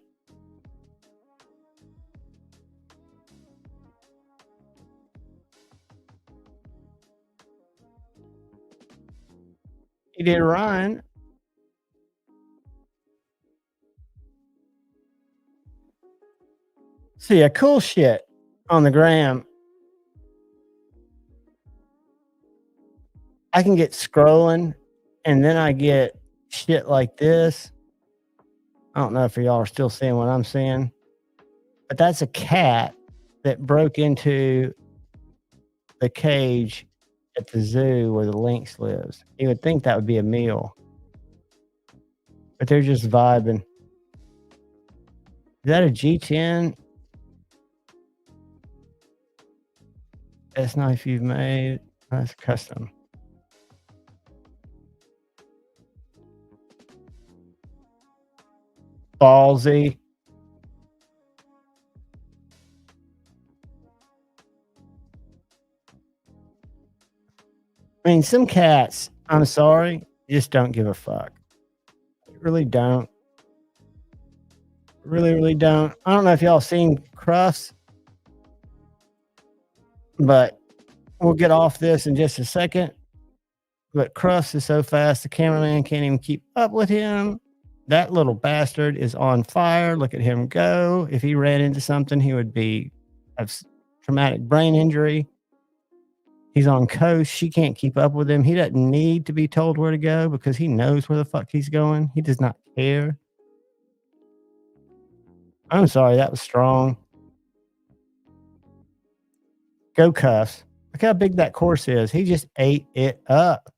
He did Ryan. See, a cool shit on the gram. I can get scrolling and then I get shit like this. I don't know if y'all are still seeing what I'm seeing, but that's a cat that broke into the cage at the zoo where the lynx lives. You would think that would be a meal, but they're just vibing. Is that a G10? Best knife you've made? That's custom. Ballsy. I mean, some cats, I'm sorry, just don't give a fuck. They really don't. Really, really don't. I don't know if y'all seen Crufts, but we'll get off this in just a second. But Crufts is so fast, the cameraman can't even keep up with him. That little bastard is on fire. Look at him go. If he ran into something, he would have traumatic brain injury. He's on coast. She can't keep up with him. He doesn't need to be told where to go because he knows where the fuck he's going. He does not care. I'm sorry, that was strong. Go Cuffs. Look how big that course is. He just ate it up.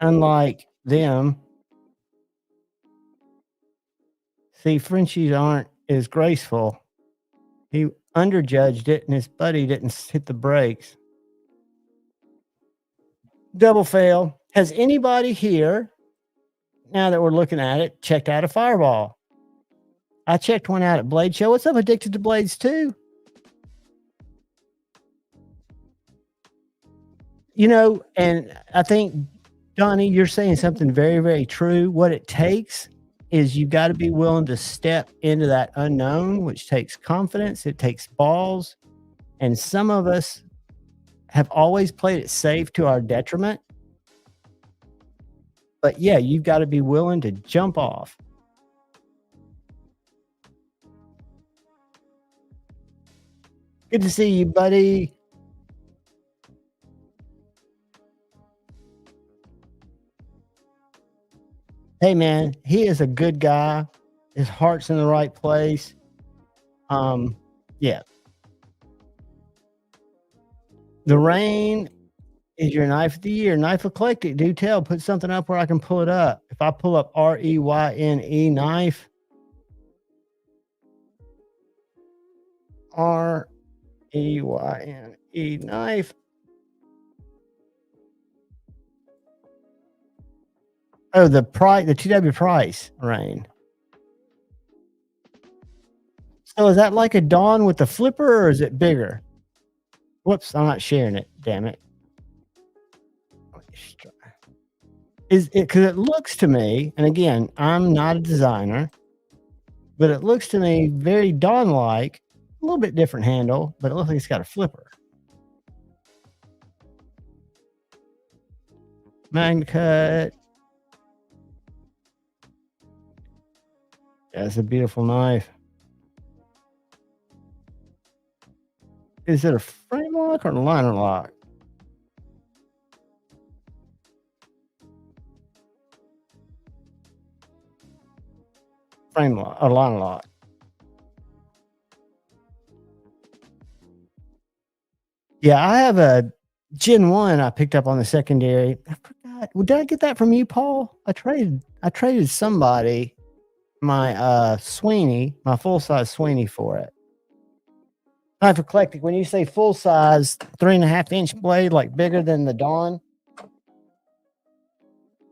Unlike them, see, Frenchies aren't as graceful. He underjudged it, and his buddy didn't hit the brakes. Double fail. Has anybody here, now that we're looking at it, checked out a Fireball? I checked one out at Blade Show. What's up, Addicted to Blades too? You know, and I think, Donnie, you're saying something very, very true. What it takes is you got to be willing to step into that unknown, which takes confidence. It takes balls. And some of us have always played it safe to our detriment. But yeah, you've got to be willing to jump off. Good to see you, buddy. Hey, man, he is a good guy. His heart's in the right place. Yeah. The rain is your knife of the year. Knife Eclectic, do tell. Put something up where I can pull it up. If I pull up REYNE knife, REYNE knife. Oh, the price, the TW price, Rain. So is that like a Dawn with the flipper, or is it bigger? Whoops, I'm not sharing it. Damn it. Is it because it looks to me, and again, I'm not a designer, but it looks to me very Dawn-like, a little bit different handle, but it looks like it's got a flipper. Magna cut. That's a beautiful knife. Is it a frame lock or a liner lock? Frame lock or liner lock. Yeah, I have a Gen 1 I picked up on the secondary. I forgot. Well, did I get that from you, Paul? I traded somebody my Sweeney, my full-size Sweeney for it. Knife Eclectic, when you say full-size 3.5-inch blade, like bigger than the Dawn,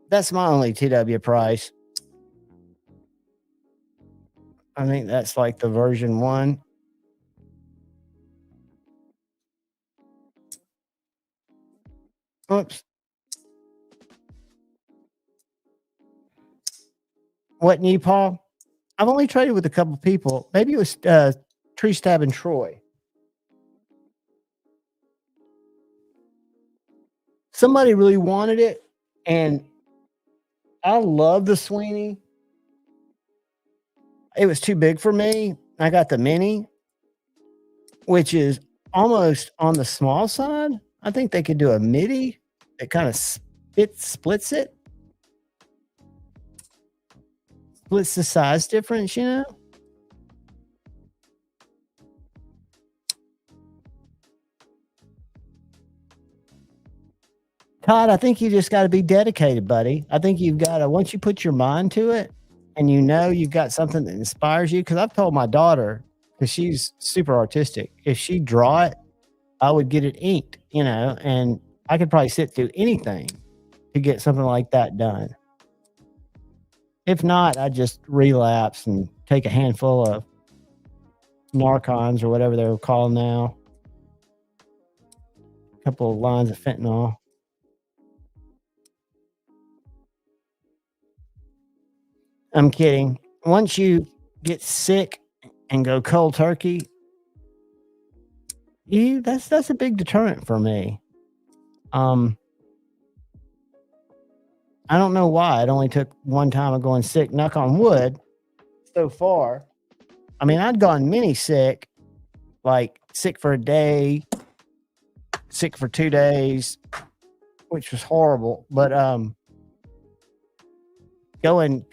that's my only TW price. I think that's like the version 1. Oops. What, you, Paul? I've only traded with a couple people. Maybe it was Tree Stab and Troy. Somebody really wanted it, and I love the Sweeney. It was too big for me. I got the mini, which is almost on the small side. I think they could do a midi. It kind of splits it. Splits the size difference, you know? Todd, I think you just got to be dedicated, buddy. I think you've got to, once you put your mind to it and you know you've got something that inspires you, because I've told my daughter, because she's super artistic, if she draw it, I would get it inked, you know, and I could probably sit through anything to get something like that done. If not, I just relapse and take a handful of Narcons or whatever they're called now. A couple of lines of fentanyl. I'm kidding. Once you get sick and go cold turkey, that's a big deterrent for me. I don't know why. It only took one time of going sick, knock on wood, so far. I mean, I'd gone mini sick, like sick for a day, sick for 2 days, which was horrible. But going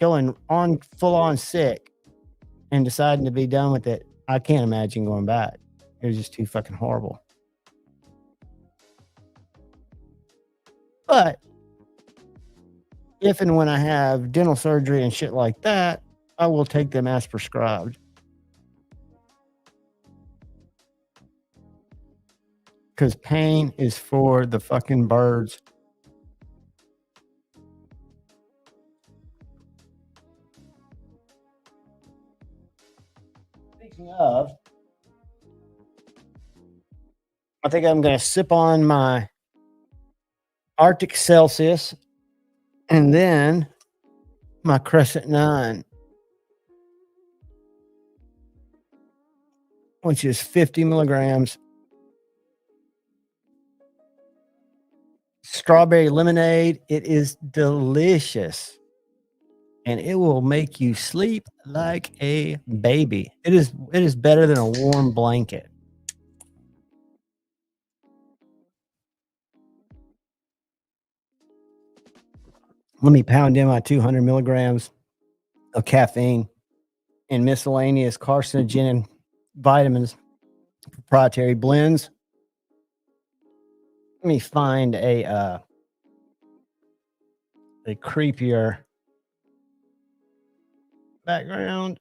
on full on sick and deciding to be done with it, I can't imagine going back. It was just too fucking horrible. But if and when I have dental surgery and shit like that, I will take them as prescribed. Because pain is for the fucking birds. Speaking of, I think I'm going to sip on my Arctic Celsius and then my Crescent 9, which is 50 milligrams. Strawberry lemonade. It is delicious. And it will make you sleep like a baby. It is better than a warm blanket. Let me pound in my 200 milligrams of caffeine and miscellaneous carcinogen vitamins, proprietary blends. Let me find a creepier background.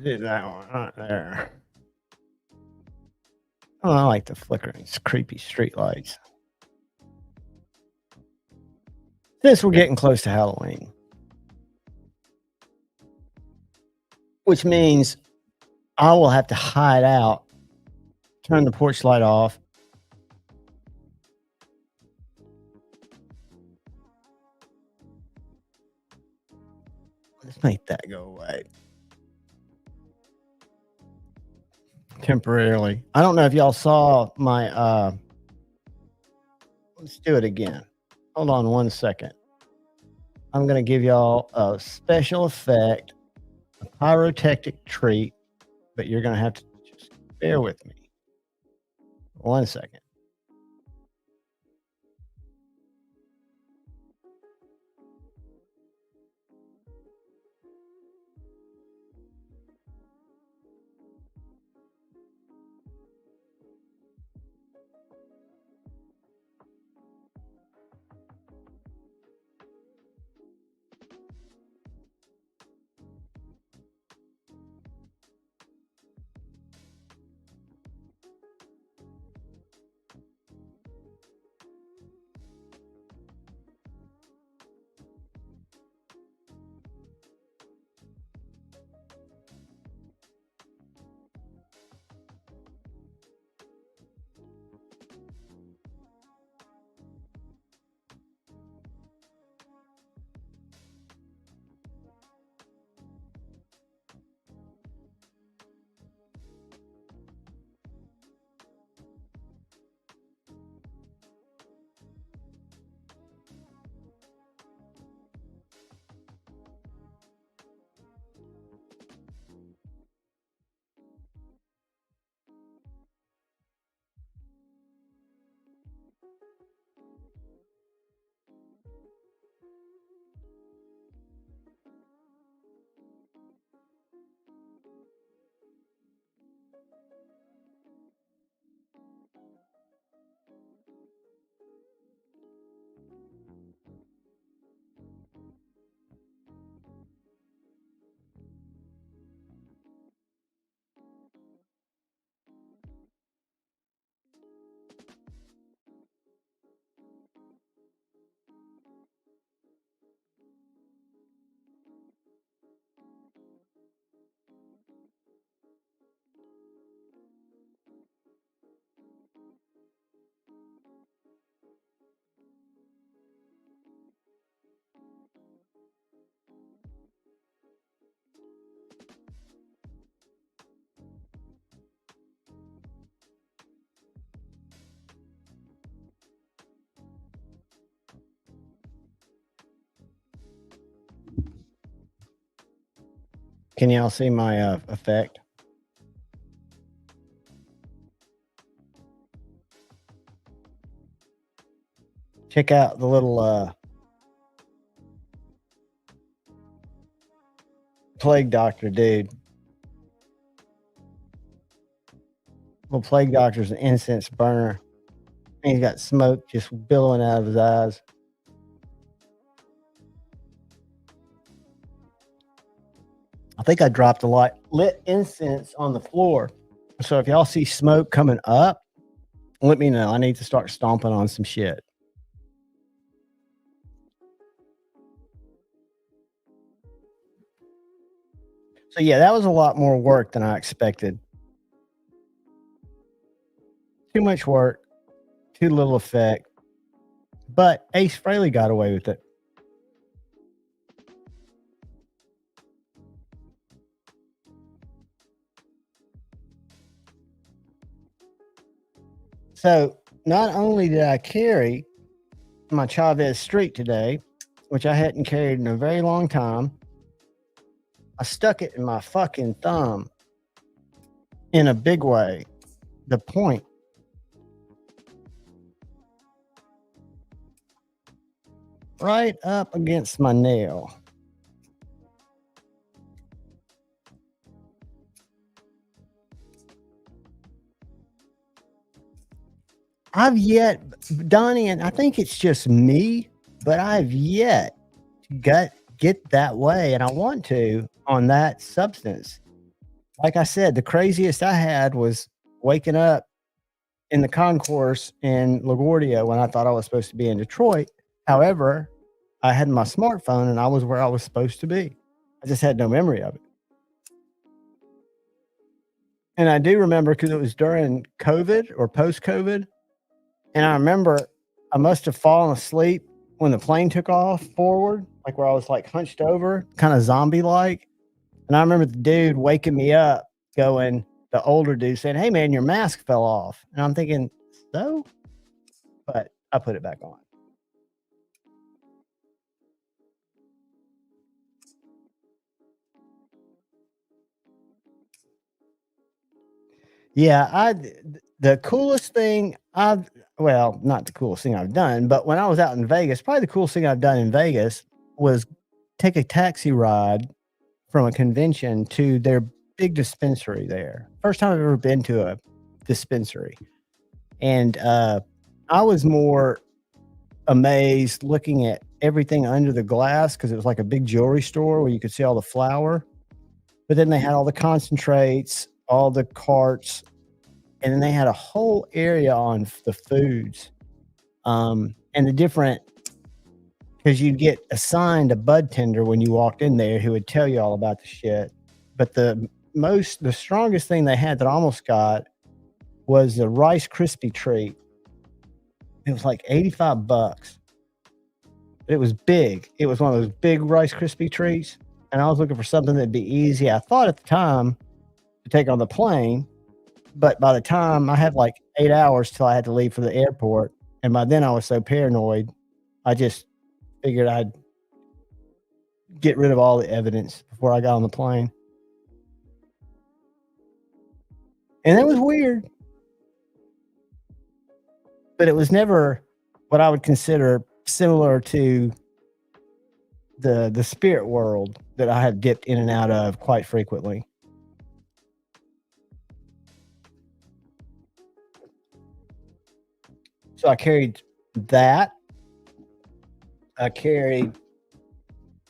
Do that one right there. Oh, I like the flickering, creepy street lights. Since we're getting close to Halloween, which means I will have to hide out, turn the porch light off. Let's make that go away temporarily. I don't know if y'all saw my let's do it again. Hold on one second. I'm going to give y'all a special effect, a pyrotechnic treat, but you're going to have to just bear with me. 1 second. Can y'all see my effect? Check out the little plague doctor dude. Little plague doctor's an incense burner. And he's got smoke just billowing out of his eyes. I think I dropped a lot lit incense on the floor. So if y'all see smoke coming up, let me know. I need to start stomping on some shit. So yeah, that was a lot more work than I expected. Too much work, too little effect. But Ace Frehley got away with it. So not only did I carry my Chavez Street today, which I hadn't carried in a very long time, I stuck it in my fucking thumb in a big way. The point. Right up against my nail. I've yet, Donnie, and I think it's just me, but I've yet get that way, and I want to on that substance. Like I said, the craziest I had was waking up in the concourse in LaGuardia when I thought I was supposed to be in Detroit. However, I had my smartphone and I was where I was supposed to be. I just had no memory of it. And I do remember because it was during COVID or post COVID. And I remember I must have fallen asleep when the plane took off forward, like where I was like hunched over, kind of zombie like. And I remember the dude waking me up going, the older dude saying, "Hey man, your mask fell off." And I'm thinking, so? But I put it back on. Yeah, the coolest thing I've well, not the coolest thing I've done, but when I was out in Vegas, probably the coolest thing I've done in Vegas was take a taxi ride from a convention to their big dispensary there. First time I've ever been to a dispensary. And I was more amazed looking at everything under the glass because it was like a big jewelry store where you could see all the flour. But then they had all the concentrates, all the carts, and then they had a whole area on the foods, and the different because you'd get assigned a bud tender when you walked in there who would tell you all about the shit. But the strongest thing they had that I almost got was the Rice Krispie treat. It was like $85. It was big. It was one of those big Rice Krispie treats, and I was looking for something that'd be easy. I thought at the time to take on the plane, but by the time I had like 8 hours till I had to leave for the airport, and by then I was so paranoid, I just figured I'd get rid of all the evidence before I got on the plane. And it was weird, but it was never what I would consider similar to the spirit world that I have dipped in and out of quite frequently. So I carried that. I carried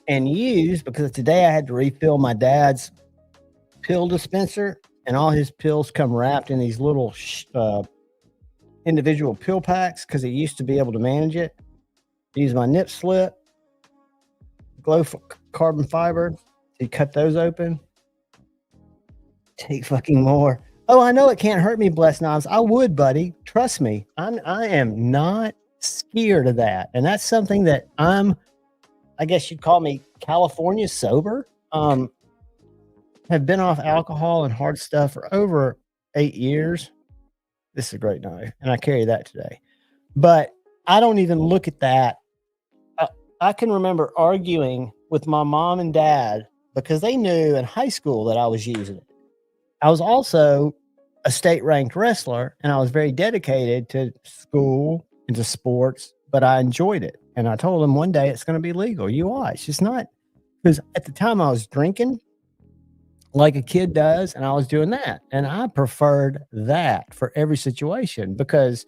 and used because today I had to refill my dad's pill dispenser, and all his pills come wrapped in these little individual pill packs because he used to be able to manage it. Use my nip slip, glow carbon fiber. You cut those open. Take fucking more. Oh, I know it can't hurt me, blessed knobs. I would, buddy. Trust me. I am not scared of that. And that's something that I guess you'd call me California sober. Have been off alcohol and hard stuff for over 8 years. This is a great knife, and I carry that today. But I don't even look at that. I can remember arguing with my mom and dad because they knew in high school that I was using it. I was also a state ranked wrestler, and I was very dedicated to school and to sports, but I enjoyed it. And I told them one day it's going to be legal. You watch. It's not because at the time I was drinking like a kid does, and I was doing that. And I preferred that for every situation because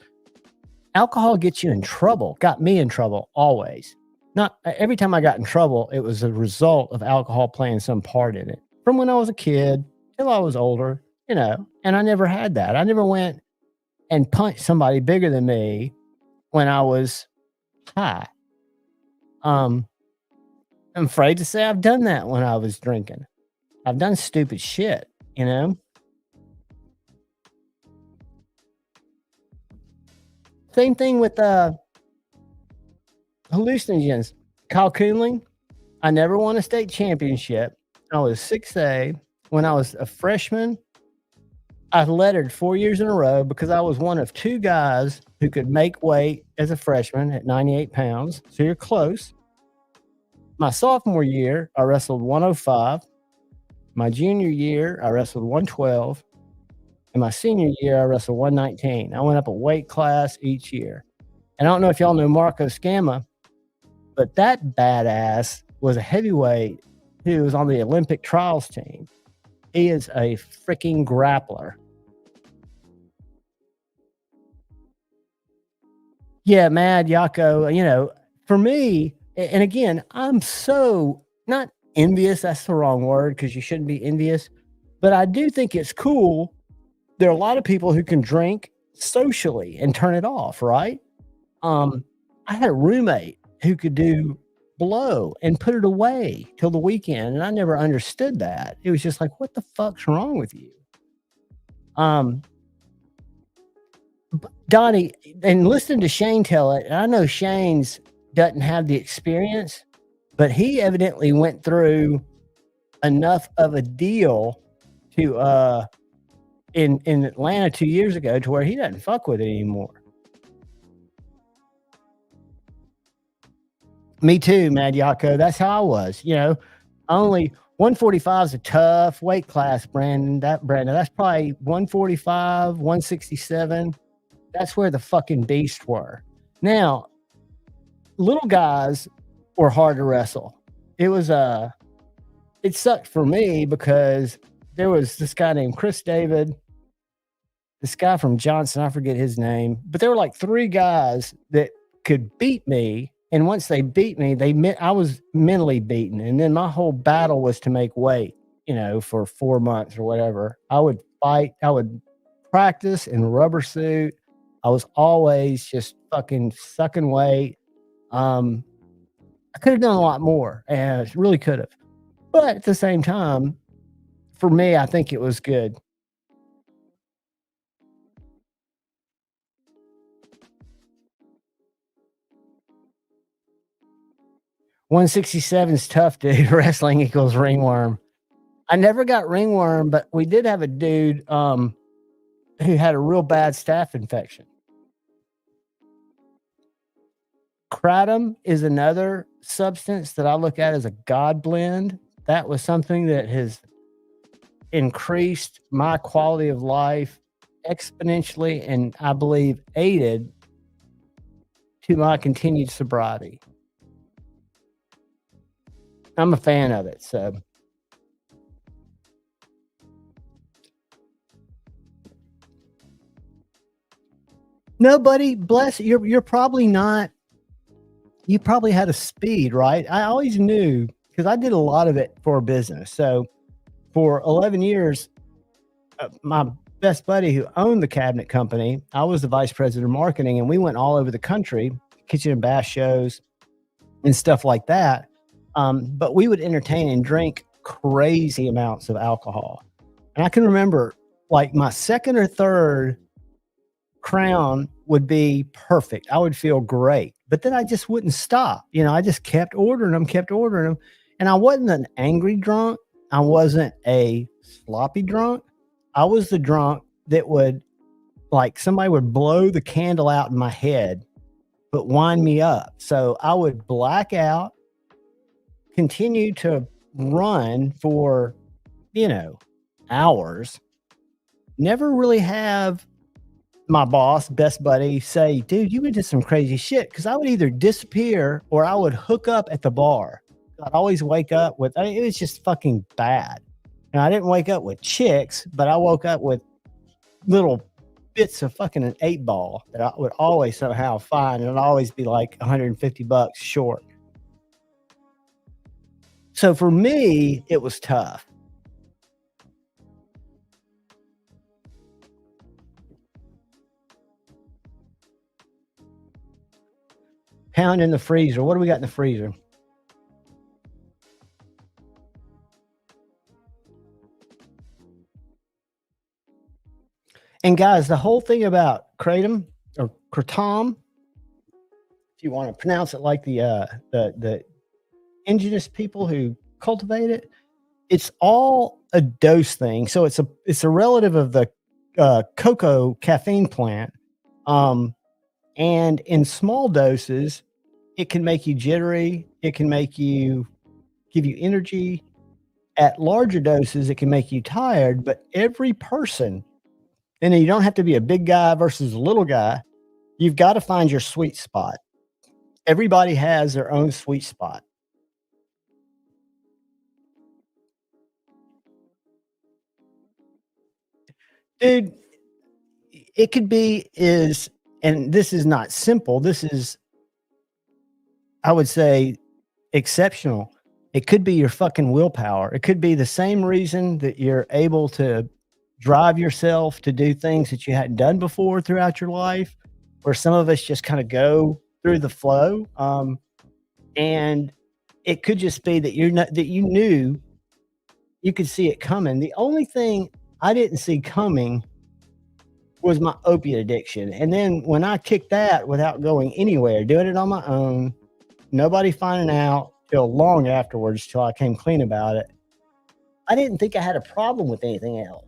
alcohol gets you in trouble, got me in trouble always. Not every time I got in trouble, it was a result of alcohol playing some part in it from when I was a kid till I was older, and I never had that. I never went and punched somebody bigger than me when I was high. I'm afraid to say I've done that when I was drinking. I've done stupid shit. Same thing with hallucinogens. Kyle Coonling, I never won a state championship. I was 6A. When I was a freshman, I lettered 4 years in a row because I was one of 2 guys who could make weight as a freshman at 98 pounds. So you're close. My sophomore year, I wrestled 105. My junior year, I wrestled 112. And my senior year, I wrestled 119. I went up a weight class each year. And I don't know if y'all know Marco Scamma, but that badass was a heavyweight who was on the Olympic trials team. He is a freaking grappler. Yeah, Mad Yako, for me, and again, I'm so not envious, that's the wrong word because you shouldn't be envious, but I do think it's cool. There are a lot of people who can drink socially and turn it off, right? Um, I had a roommate who could do blow and put it away till the weekend, and I never understood that. It was just like, what the fuck's wrong with you? Um, Donnie, and listen to Shane tell it. And I know Shane's doesn't have the experience, but he evidently went through enough of a deal to in Atlanta 2 years ago to where he doesn't fuck with it anymore. Me too, Mad Yako. That's how I was. Only 145 is a tough weight class, Brandon. That's probably 145, 167. That's where the fucking beasts were. Now, little guys were hard to wrestle. It sucked for me because there was this guy named Chris David, this guy from Johnson, I forget his name, but there were like three guys that could beat me. And once they beat me, I was mentally beaten. And then my whole battle was to make weight, for 4 months or whatever. I would fight, I would practice in a rubber suit. I was always just fucking sucking weight. I could have done a lot more, and really could have. But at the same time, for me, I think it was good. $167 is tough, dude. Wrestling equals ringworm. I never got ringworm, but we did have a dude who had a real bad staph infection. Kratom is another substance that I look at as a god blend. That was something that has increased my quality of life exponentially, and I believe aided to my continued sobriety. I'm a fan of it. So nobody, bless you're probably not. You probably had a speed, right? I always knew because I did a lot of it for business. So for 11 years, my best buddy who owned the cabinet company, I was the vice president of marketing, and we went all over the country, kitchen and bath shows and stuff like that. But we would entertain and drink crazy amounts of alcohol. And I can remember like my second or third crown would be perfect. I would feel great, but then I just wouldn't stop. I just kept ordering them. And I wasn't an angry drunk. I wasn't a sloppy drunk. I was the drunk that would, like, somebody would blow the candle out in my head, but wind me up. So I would black out, continue to run for, hours, never really have my boss, best buddy, say, dude, you did some crazy shit. Cause I would either disappear or I would hook up at the bar. I'd always wake up with, it was just fucking bad. And I didn't wake up with chicks, but I woke up with little bits of fucking an 8-ball that I would always somehow find. And I'd always be like $150 short. So for me, it was tough. Pound in the freezer. What do we got in the freezer? And guys, the whole thing about kratom or kratom, if you want to pronounce it like the indigenous people who cultivate it, it's all a dose thing. So it's a relative of the cocoa caffeine plant. And in small doses, it can make you jittery. It can give you energy. At larger doses, it can make you tired. But every person, and you don't have to be a big guy versus a little guy. You've got to find your sweet spot. Everybody has their own sweet spot. Dude, it could be as And this is not simple. This is, I would say, exceptional. It could be your fucking willpower. It could be the same reason that you're able to drive yourself to do things that you hadn't done before throughout your life, where some of us just kind of go through the flow. And it could just be that you're not, that you knew you could see it coming. The only thing I didn't see coming was my opiate addiction. And then when I kicked that without going anywhere, doing it on my own, nobody finding out till long afterwards, till I came clean about it, I didn't think I had a problem with anything else.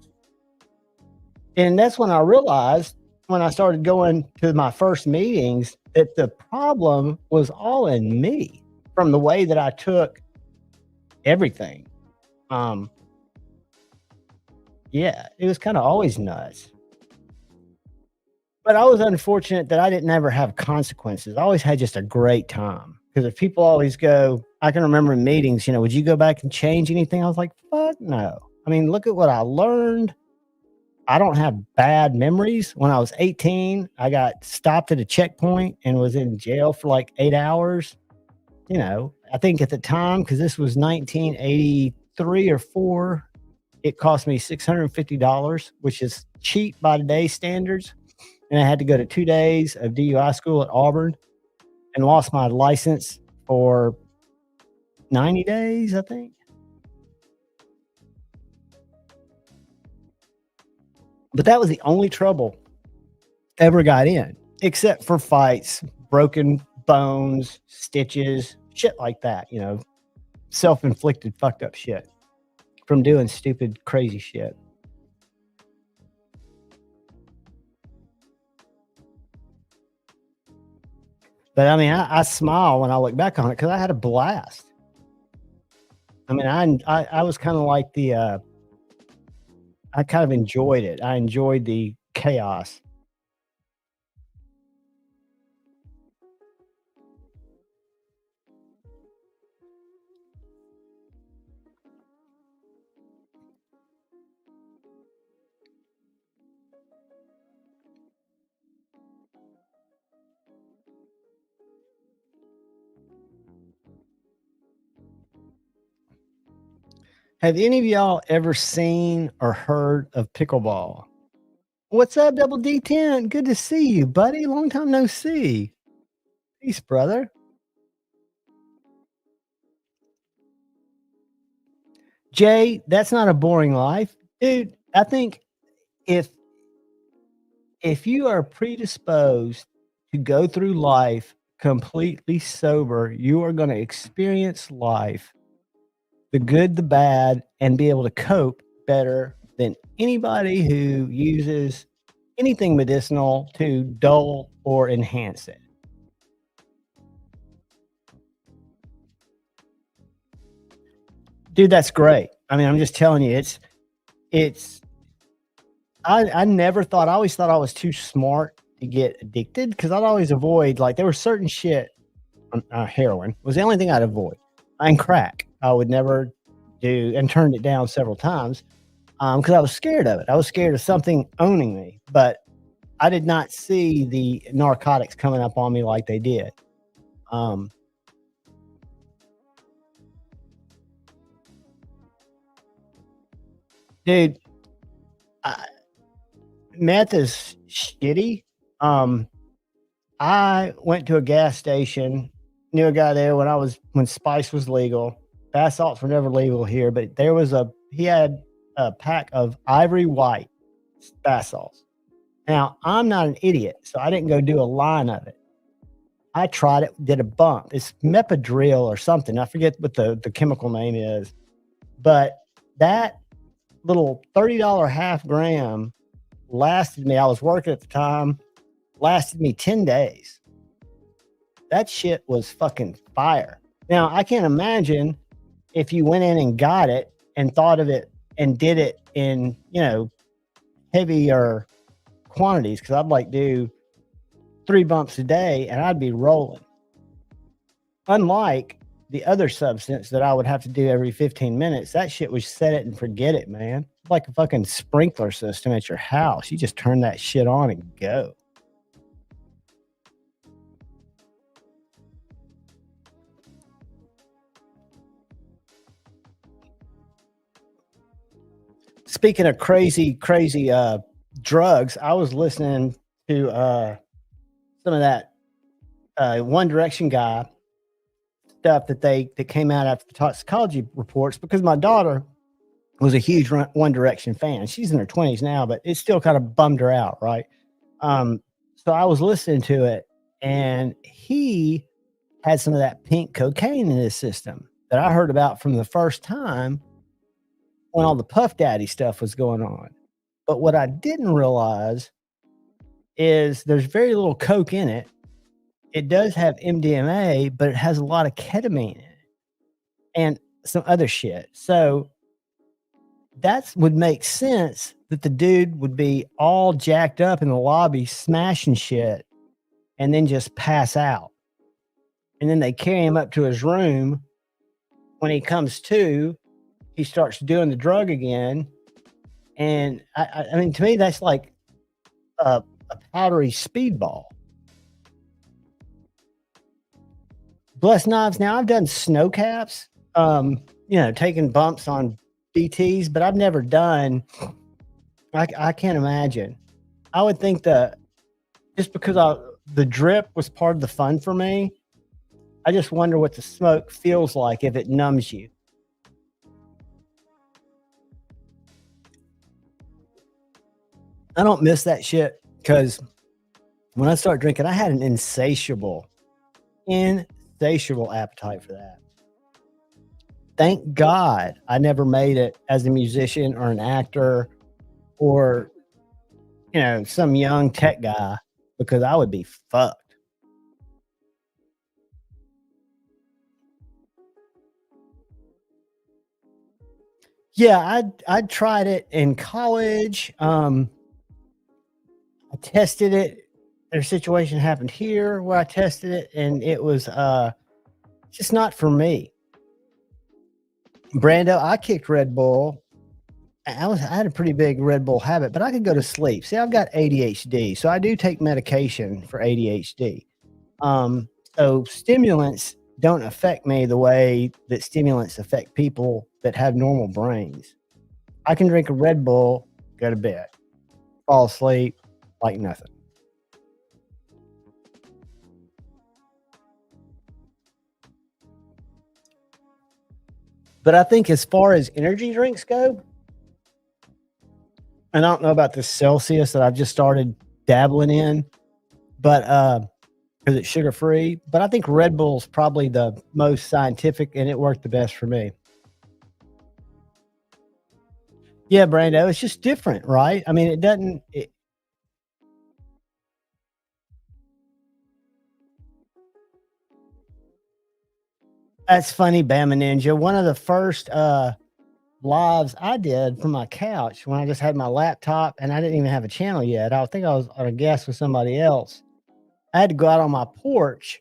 And that's when I realized, when I started going to my first meetings, that the problem was all in me from the way that I took everything. Yeah, it was kind of always nuts. But I was unfortunate that I didn't ever have consequences. I always had just a great time. Because if people always go, I can remember in meetings, would you go back and change anything? I was like, fuck no. I mean, look at what I learned. I don't have bad memories. When I was 18, I got stopped at a checkpoint and was in jail for like 8 hours. I think at the time, because this was 1983 or 4, it cost me $650, which is cheap by today's standards. And I had to go to 2 days of DUI school at Auburn and lost my license for 90 days, I think. But that was the only trouble ever got in, except for fights, broken bones, stitches, shit like that, self-inflicted fucked up shit from doing stupid, crazy shit. But I mean, I smile when I look back on it because I had a blast. I mean, I was kind of like I kind of enjoyed it. I enjoyed the chaos. Have any of y'all ever seen or heard of pickleball? What's up, Double D10? Good to see you, buddy. Long time no see. Peace, brother. Jay, that's not a boring life. Dude, I think if you are predisposed to go through life completely sober, you are going to experience life, the good, the bad, and be able to cope better than anybody who uses anything medicinal to dull or enhance it. Dude, that's great. I mean, I'm just telling you, I never thought, I always thought I was too smart to get addicted because I'd always avoid, like, there was certain shit, heroin was the only thing I'd avoid. And crack, I would never do, and turned it down several times because I was scared of it. I was scared of something owning me, but I did not see the narcotics coming up on me like they did. Dude, meth is shitty. I went to a gas station, knew a guy there when spice was legal. Bath salts were never legal here, but he had a pack of ivory white bath salts. Now, I'm not an idiot, so I didn't go do a line of it. I tried it, did a bump. It's mepidril or something. I forget what the chemical name is. But that little $30 half gram lasted me. I was working at the time, lasted me 10 days. That shit was fucking fire. Now, I can't imagine if you went in and got it and thought of it and did it in, heavier quantities, because I'd like do 3 bumps a day and I'd be rolling. Unlike the other substance that I would have to do every 15 minutes, that shit was set it and forget it, man. Like a fucking sprinkler system at your house. You just turn that shit on and go. Speaking of crazy drugs, I was listening to some of that One Direction guy stuff that came out after the toxicology reports, because my daughter was a huge One Direction fan. She's in her 20s now, but it still kind of bummed her out, right? So I was listening to it, and he had some of that pink cocaine in his system that I heard about from the first time when all the Puff Daddy stuff was going on. But what I didn't realize is there's very little coke in it. It does have MDMA, but it has a lot of ketamine in it and some other shit. So that would make sense that the dude would be all jacked up in the lobby smashing shit and then just pass out. And then they carry him up to his room. When he comes to, he starts doing the drug again. And I mean, to me, that's like a powdery speedball. Blessed knives. Now, I've done snow caps, taking bumps on BTs, but I've never done, I can't imagine. I would think that just because the drip was part of the fun for me, I just wonder what the smoke feels like if it numbs you. I don't miss that shit, because when I started drinking, I had an insatiable appetite for that. Thank God I never made it as a musician or an actor or, some young tech guy, because I would be fucked. Yeah, I tried it in college. I tested it. Their situation happened here where I tested it, and it was just not for me. Brando, I kicked Red Bull. I had a pretty big Red Bull habit, but I could go to sleep. See, I've got ADHD, so I do take medication for ADHD. So stimulants don't affect me the way that stimulants affect people that have normal brains. I can drink a Red Bull, go to bed, fall asleep like nothing. But I think as far as energy drinks go, and I don't know about the Celsius that I've just started dabbling in, but because it's sugar free, but I think Red Bull's probably the most scientific, and it worked the best for me. Yeah, Brando, it's just different, right? I mean, it doesn't. That's funny, Bama Ninja. One of the first lives I did from my couch when I just had my laptop and I didn't even have a channel yet. I think I was on a guest with somebody else. I had to go out on my porch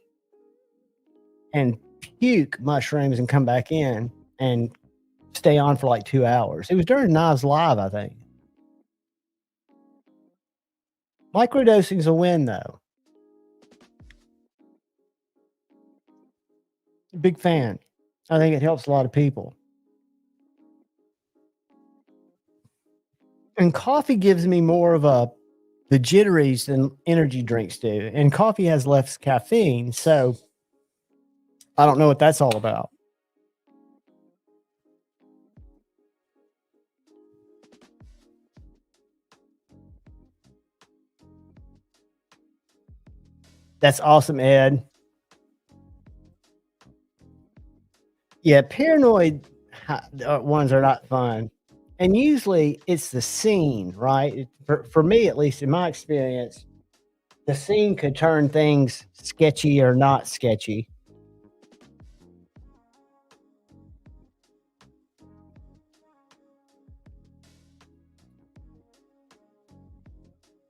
and puke mushrooms and come back in and stay on for like 2 hours. It was during Knives Live, I think. Microdosing's a win, though. Big fan. I think it helps a lot of people. And coffee gives me more of the jitteries than energy drinks do. And coffee has less caffeine, so I don't know what that's all about. That's awesome, Ed. Yeah, paranoid ones are not fun. And usually it's the scene, right? For me, at least in my experience, the scene could turn things sketchy or not sketchy.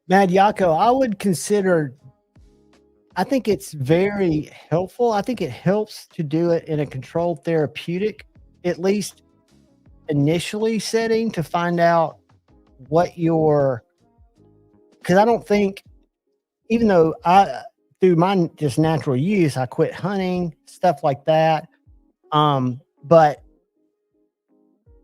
Mad Yako, I would consider, I think it's very helpful. I think it helps to do it in a controlled therapeutic, at least initially setting, to find out what your, because I don't think, even though through my just natural use, I quit hunting, stuff like that. But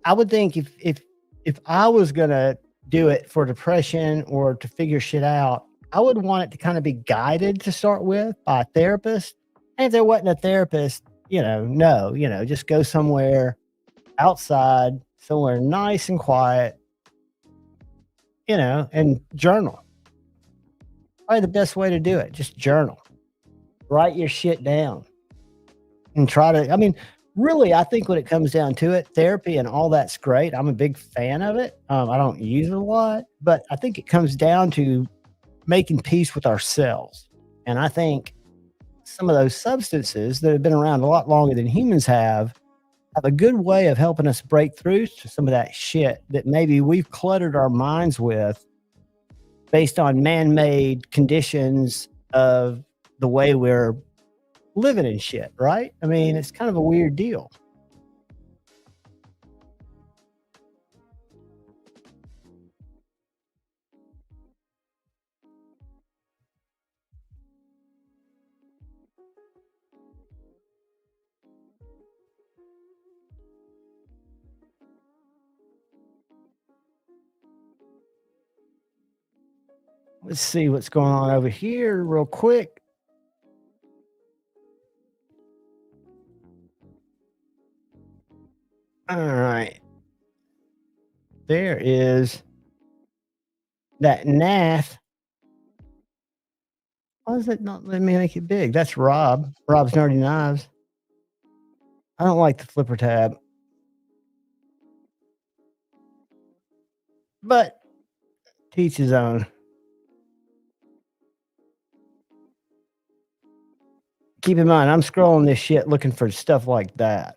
I would think if if I was gonna do it for depression or to figure shit out, I would want it to kind of be guided to start with by a therapist. And if there wasn't a therapist, no, just go somewhere outside, somewhere nice and quiet, and journal. Probably the best way to do it. Just journal. Write your shit down and try to, really, I think when it comes down to it, therapy and all that's great. I'm a big fan of it. I don't use it a lot, but I think it comes down to making peace with ourselves. And I think some of those substances that have been around a lot longer than humans have a good way of helping us break through to some of that shit that maybe we've cluttered our minds with based on man-made conditions of the way we're living and shit, right? It's kind of a weird deal. Let's see what's going on over here real quick. All right. There is that nath. Why is it not letting me make it big? That's Rob. Rob's Nerdy Knives. I don't like the flipper tab. But teach his own. Keep in mind, I'm scrolling this shit looking for stuff like that.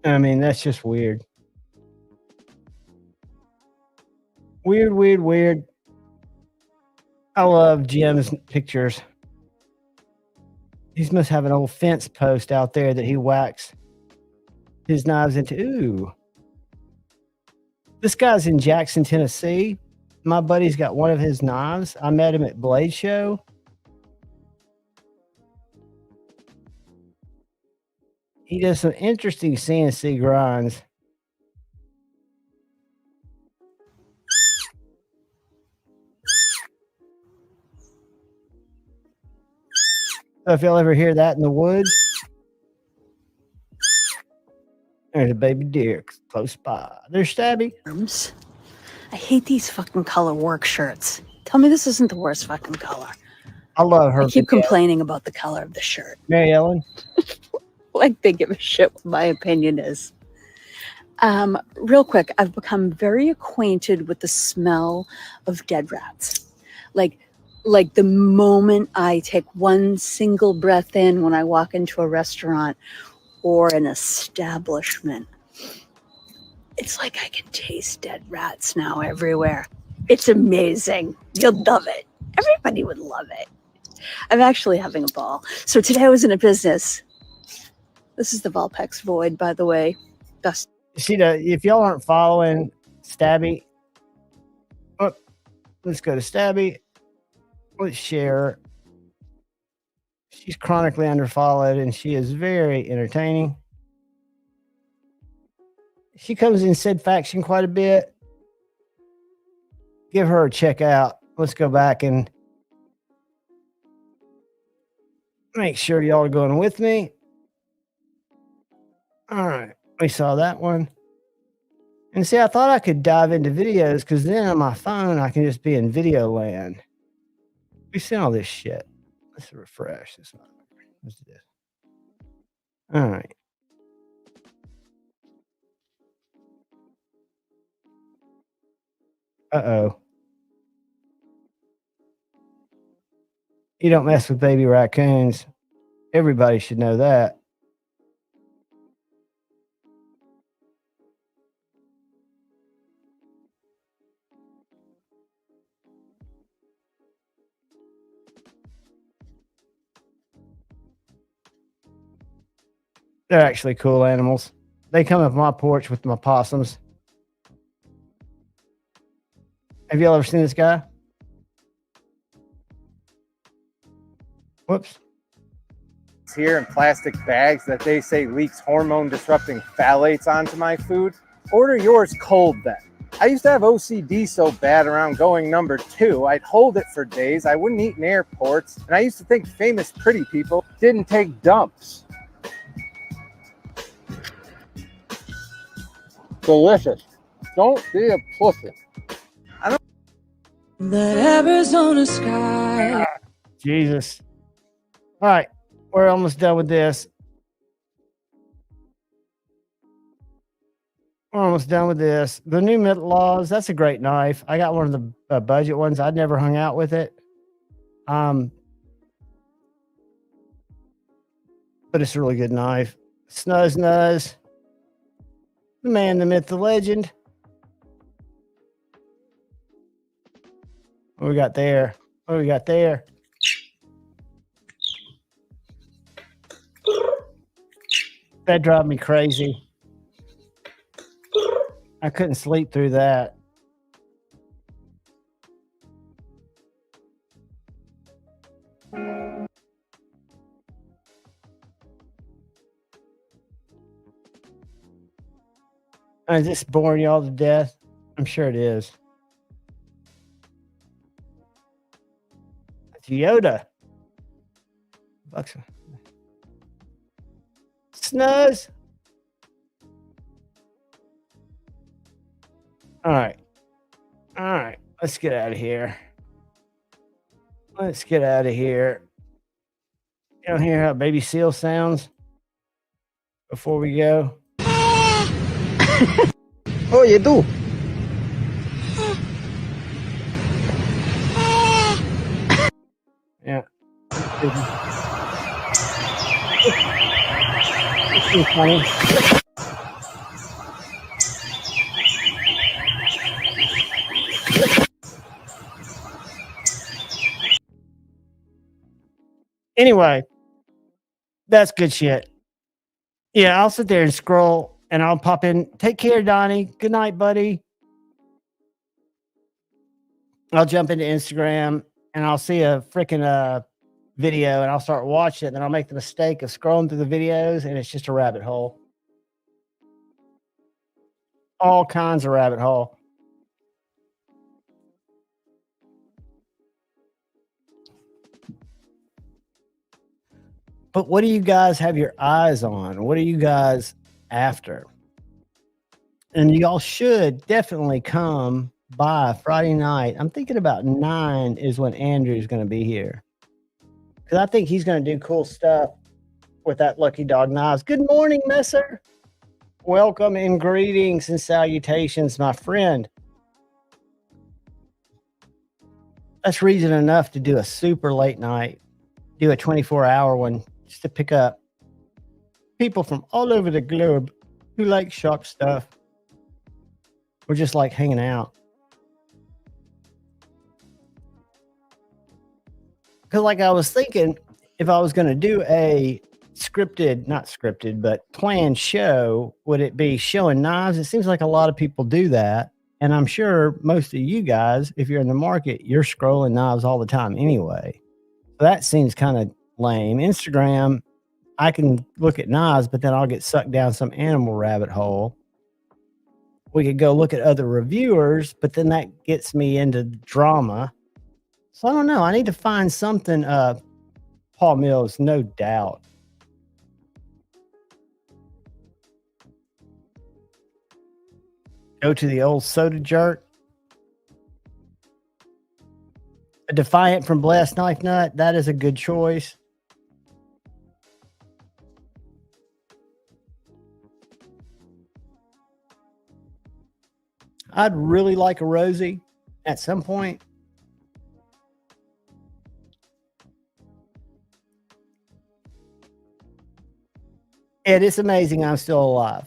That's just weird. Weird. I love Jim's pictures. He must have an old fence post out there that he whacks his knives into. Ooh. This guy's in Jackson, Tennessee. My buddy's got one of his knives. I met him at Blade Show. He does some interesting CNC grinds. So if y'all ever hear that in the woods, there's a baby deer close by. There's Stabby. I hate these fucking color work shirts. Tell me this isn't the worst fucking color. I love her. I keep complaining about the color of the shirt. Mary Ellen? Like they give a shit what my opinion is. Real quick, I've become very acquainted with the smell of dead rats. Like the moment I take one single breath in when I walk into a restaurant or an establishment, it's like I can taste dead rats now everywhere. It's amazing. You'll love it. Everybody would love it. I'm actually having a ball. So today I was in a business. This is the Valpex Void, by the way. Best. See, if y'all aren't following Stabby, let's go to Stabby. Let's share. She's chronically underfollowed and she is very entertaining. She comes in said faction quite a bit. Give her a check out. Let's go back and make sure y'all are going with me. All right. We saw that one. And see, I thought I could dive into videos because then on my phone, I can just be in video land. We've seen all this shit. Let's refresh this one. Let's do this. All right. Uh-oh. You don't mess with baby raccoons. Everybody should know that. They're actually cool animals. They come up my porch with my possums. Have y'all ever seen this guy? Whoops. Here in plastic bags that they say leaks hormone disrupting phthalates onto my food. Order yours cold then. I used to have OCD so bad around going number 2, I'd hold it for days, I wouldn't eat in airports, and I used to think famous pretty people didn't take dumps. Delicious. Don't be a pussy. That Arizona sky. Jesus. All right. We're almost done with this. We're almost done with this. The new Mint Laws, that's a great knife. I got one of the budget ones. I'd never hung out with it. But it's a really good knife. Snuzz Nuzz. The man, the myth, the legend. What we got there? What we got there? That drove me crazy. I couldn't sleep through that. Is this boring y'all to death? I'm sure it is. It's Yoda. Bucks. Snuzz. All right. All right. Let's get out of here. Let's get out of here. You don't hear how baby seal sounds before we go? Oye, tú. Yeah. It's funny. Anyway, that's good shit. Yeah, I'll sit there and scroll and I'll pop in. Take care, Donnie. Good night, buddy. I'll jump into Instagram and I'll see a freaking video and I'll start watching it. And then I'll make the mistake of scrolling through the videos and it's just a rabbit hole. All kinds of rabbit hole. But what do you guys have your eyes on? What are you guys after? And y'all should definitely come by Friday night. I'm thinking about 9 is when Andrew's going to be here. Because I think he's going to do cool stuff with that Lucky Dog knives. Good morning, Messer. Welcome and greetings and salutations, my friend. That's reason enough to do a super late night, do a 24-hour one, just to pick up people from all over the globe who like sharp stuff or just like hanging out. Because like I was thinking, if I was going to do a not scripted, but planned show, would it be showing knives? It seems like a lot of people do that. And I'm sure most of you guys, if you're in the market, you're scrolling knives all the time anyway. So that seems kind of lame. Instagram, I can look at knives, but then I'll get sucked down some animal rabbit hole. We could go look at other reviewers, but then that gets me into drama. So I don't know. I need to find something. Paul Mills, no doubt. Go to the old soda jerk. A Defiant from Blast Knife Nut. That is a good choice. I'd really like a Rosie at some point. It is amazing I'm still alive.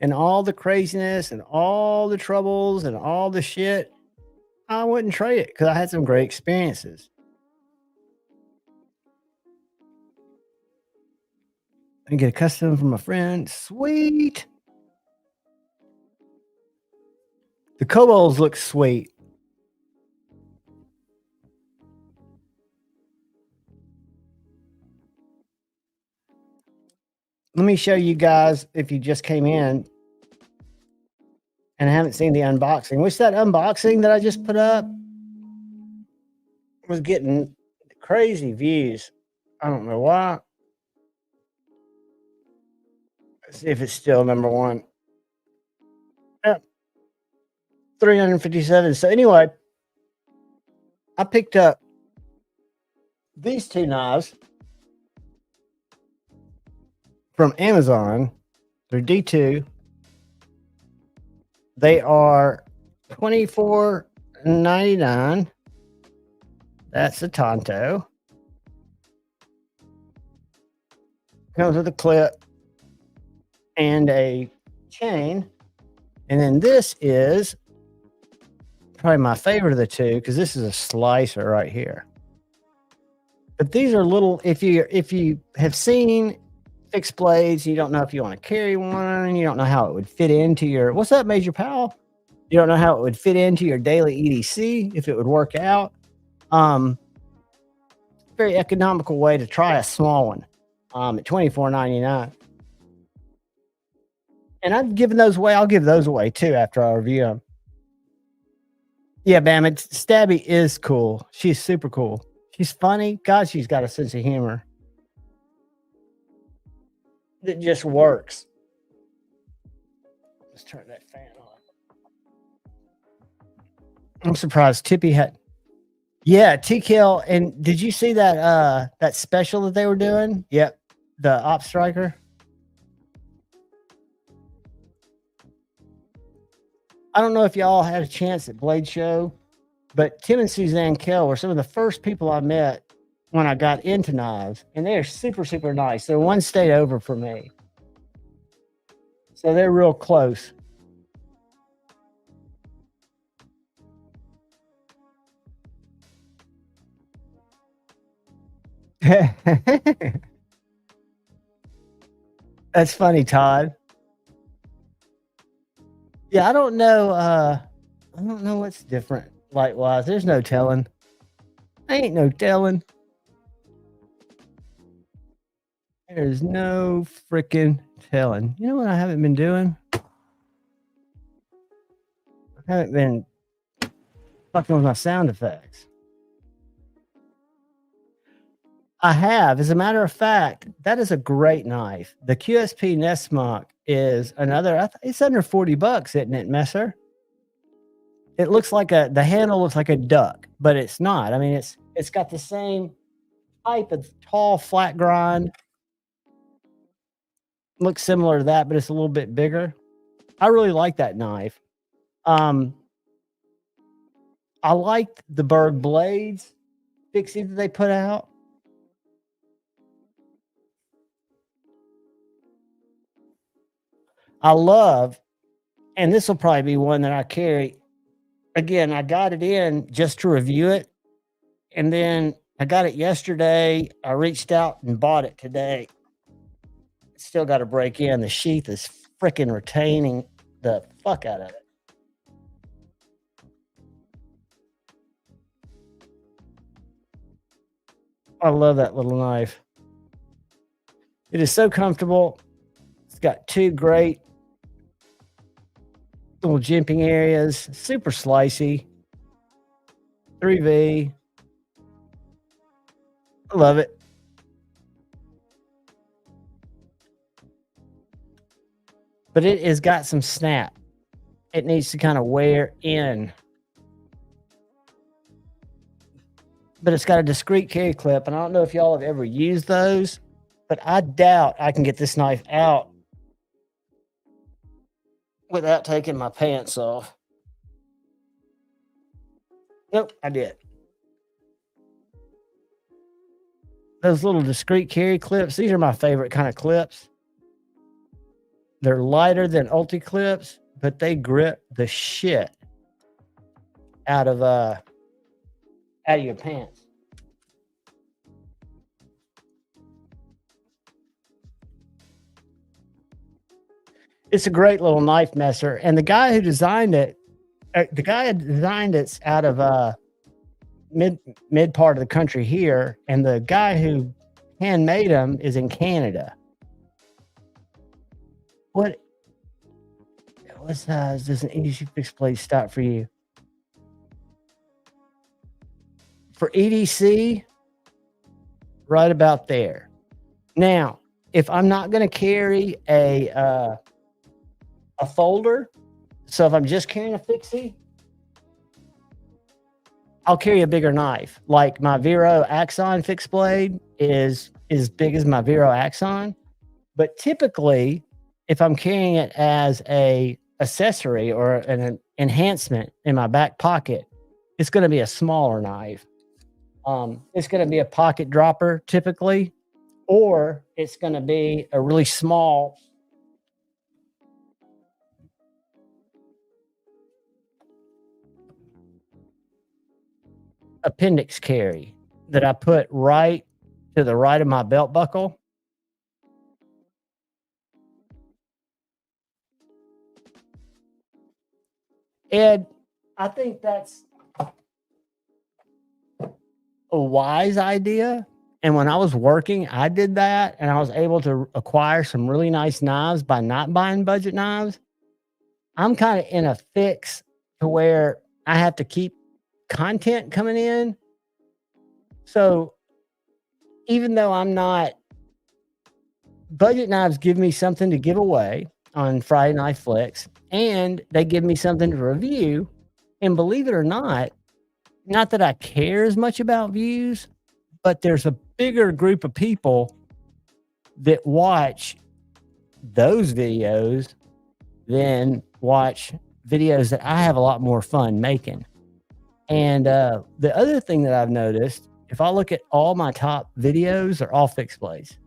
and all the craziness and all the troubles and all the shit, I wouldn't trade it because I had some great experiences. And get a custom from a friend. Sweet. The kobolds look sweet. Let me show you guys, if you just came in and haven't seen the unboxing, which that unboxing that I just put up was getting crazy views. I don't know why. Let's see if it's still number one. Yep. 357. So anyway, I picked up these two knives from Amazon. They're D2. They are $24.99. That's a Tonto. Comes with a clip and a chain. And then this is probably my favorite of the two because this is a slicer right here. But these are little, if you have seen fixed blades, you don't know if you want to carry one, you don't know how it would fit into your, what's that, Major Powell? You don't know how it would fit into your daily EDC, if it would work out. Very economical way to try a small one at $24.99. And I've given those away. I'll give those away too after I review them. Yeah, Bam, Stabby is cool. She's super cool. She's funny. God, she's got a sense of humor that just works. Let's turn that fan on. I'm surprised Tippy had. Yeah, TKL. And did you see that that special that they were doing? Yep, the Op Striker. I don't know if y'all had a chance at Blade Show, but Tim and Suzanne Kell were some of the first people I met when I got into knives, and they are super, super nice. They're one state over for me, so they're real close. That's funny, Todd. Yeah, I don't know. I don't know what's different light-wise. There's no telling. Ain't no telling. There's no freaking telling. You know what I haven't been doing? I haven't been fucking with my sound effects. I have. As a matter of fact, that is a great knife. The QSP Nestmock is another, it's under $40, isn't it, Messer? It looks like the handle looks like a duck, but it's not. I mean, it's got the same type of tall, flat grind. Looks similar to that, but it's a little bit bigger. I really like that knife. I liked the Berg blades fixie that they put out. I love, and this will probably be one that I carry. Again, I got it in just to review it. And then I got it yesterday. I reached out and bought it today. Still got to break in. The sheath is freaking retaining the fuck out of it. I love that little knife. It is so comfortable. It's got two great little jimping areas, super slicey. 3V. I love it. But it has got some snap. It needs to kind of wear in. But it's got a discreet carry clip, and I don't know if y'all have ever used those, but I doubt I can get this knife out without taking my pants off. Nope, I did. Those little discreet carry clips, these are my favorite kind of clips. They're lighter than Ulti clips, but they grip the shit out of your pants. It's a great little knife messer, and the guy who designed it, it's out of mid part of the country here, and the guy who handmade them is in Canada. What size does an EDC fixed blade stop for you? For EDC, right about there. Now, if I'm not going to carry a folder, so if I'm just carrying a fixie, I'll carry a bigger knife. Like my Vero Axon fixed blade is as big as my Vero Axon, but typically, if I'm carrying it as a accessory or an enhancement in my back pocket, it's going to be a smaller knife. It's going to be a pocket dropper typically, or it's going to be a really small appendix carry that I put right to the right of my belt buckle. Ed, I think that's a wise idea. And when I was working, I did that, and I was able to acquire some really nice knives by not buying budget knives. I'm kind of in a fix to where I have to keep content coming in. So even though I'm not, budget knives give me something to give away on Friday Night Flicks, and they give me something to review. And believe it or not that I care as much about views, but there's a bigger group of people that watch those videos than watch videos that I have a lot more fun making. And the other thing that I've noticed, if I look at all my top videos, they're all fixed blades.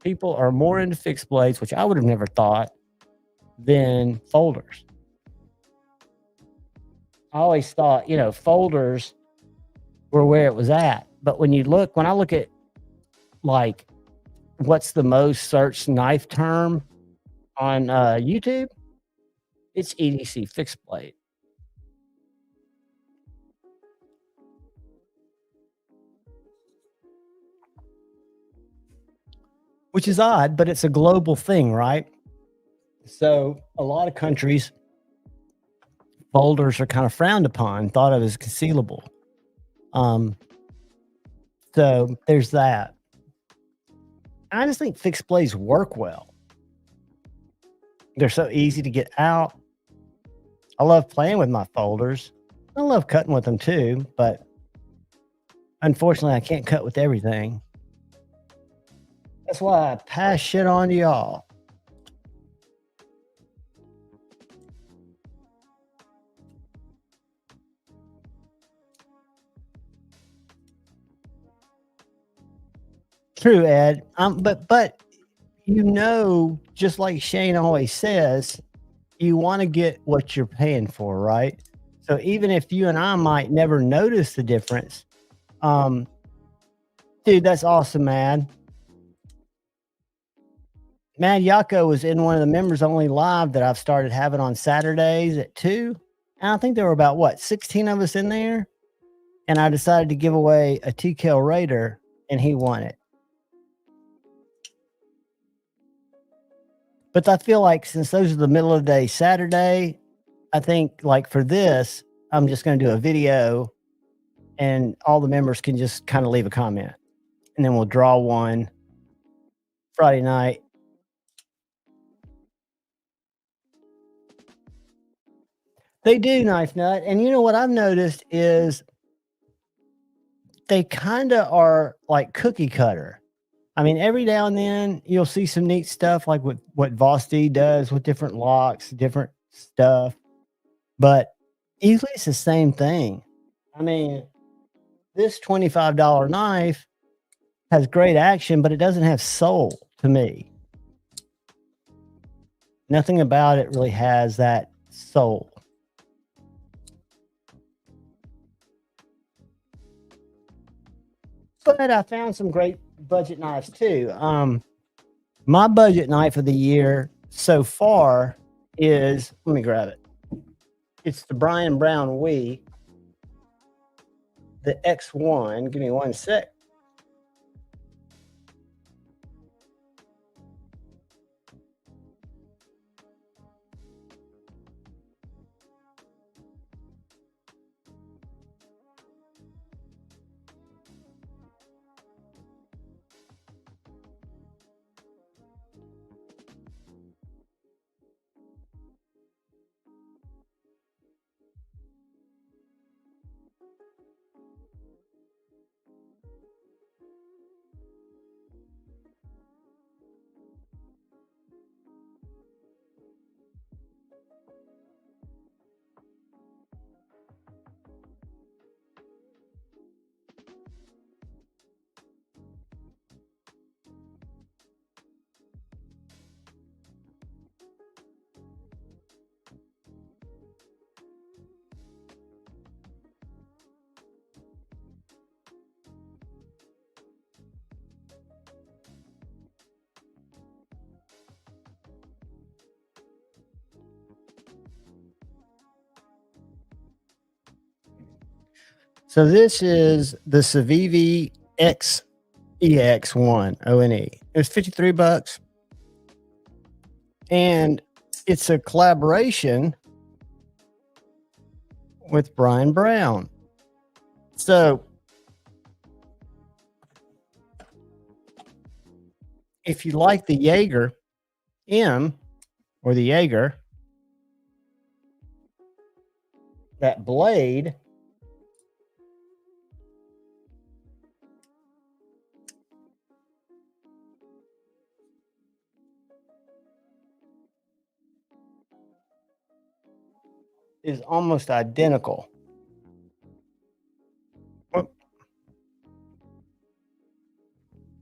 People are more into fixed blades, which I would have never thought, than folders. I always thought, folders were where it was at. But when I look at like what's the most searched knife term on YouTube, it's EDC fixed blade. Which is odd, but it's a global thing, right? So a lot of countries, folders are kind of frowned upon, thought of as concealable. So there's that. I just think fixed blades work well. They're so easy to get out. I love playing with my folders. I love cutting with them too, but unfortunately I can't cut with everything. That's why I pass shit on to y'all. True, Ed. But just like Shane always says, you want to get what you're paying for, right? So even if you and I might never notice the difference, dude, that's awesome, man. Mad Yako was in one of the members only live that I've started having on Saturdays at 2. And I think there were about 16 of us in there. And I decided to give away a TKL Raider, and he won it. But I feel like since those are the middle of the day Saturday, I think like for this, I'm just going to do a video and all the members can just kind of leave a comment. And then we'll draw one Friday night. They do, Knife Nut. And you know what I've noticed is they kind of are like cookie cutter. I mean, every now and then you'll see some neat stuff like what Vosti does with different locks, different stuff. But usually it's the same thing. I mean, this $25 knife has great action, but it doesn't have soul to me. Nothing about it really has that soul. But I found some great budget knives too. My budget knife of the year so far is, let me grab it. It's the Brian Brown Wii, the X1. Give me one sec. So this is the Civivi XEX1 ONE. It was $53. And it's a collaboration with Brian Brown. So if you like the Jaeger M or the Jaeger, that blade is almost identical.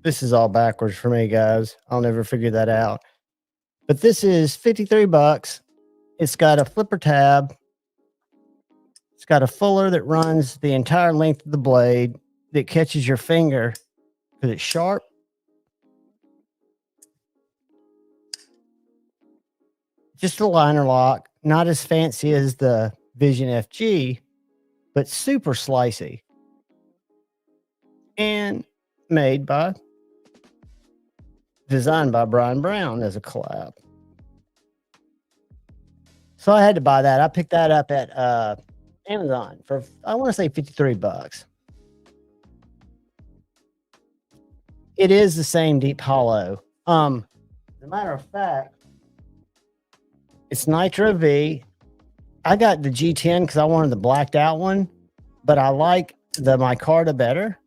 This is all backwards for me, guys. I'll never figure that out. But this is $53. It's got a flipper tab. It's got a fuller that runs the entire length of the blade that catches your finger because it's sharp. Just a liner lock, not as fancy as the Vision FG, but super slicey. And designed by Brian Brown as a collab. So I had to buy that. I picked that up at Amazon for, I want to say $53. It is the same deep hollow. As a matter of fact, it's Nitro V. I got the G10 because I wanted the blacked out one, but I like the micarta better.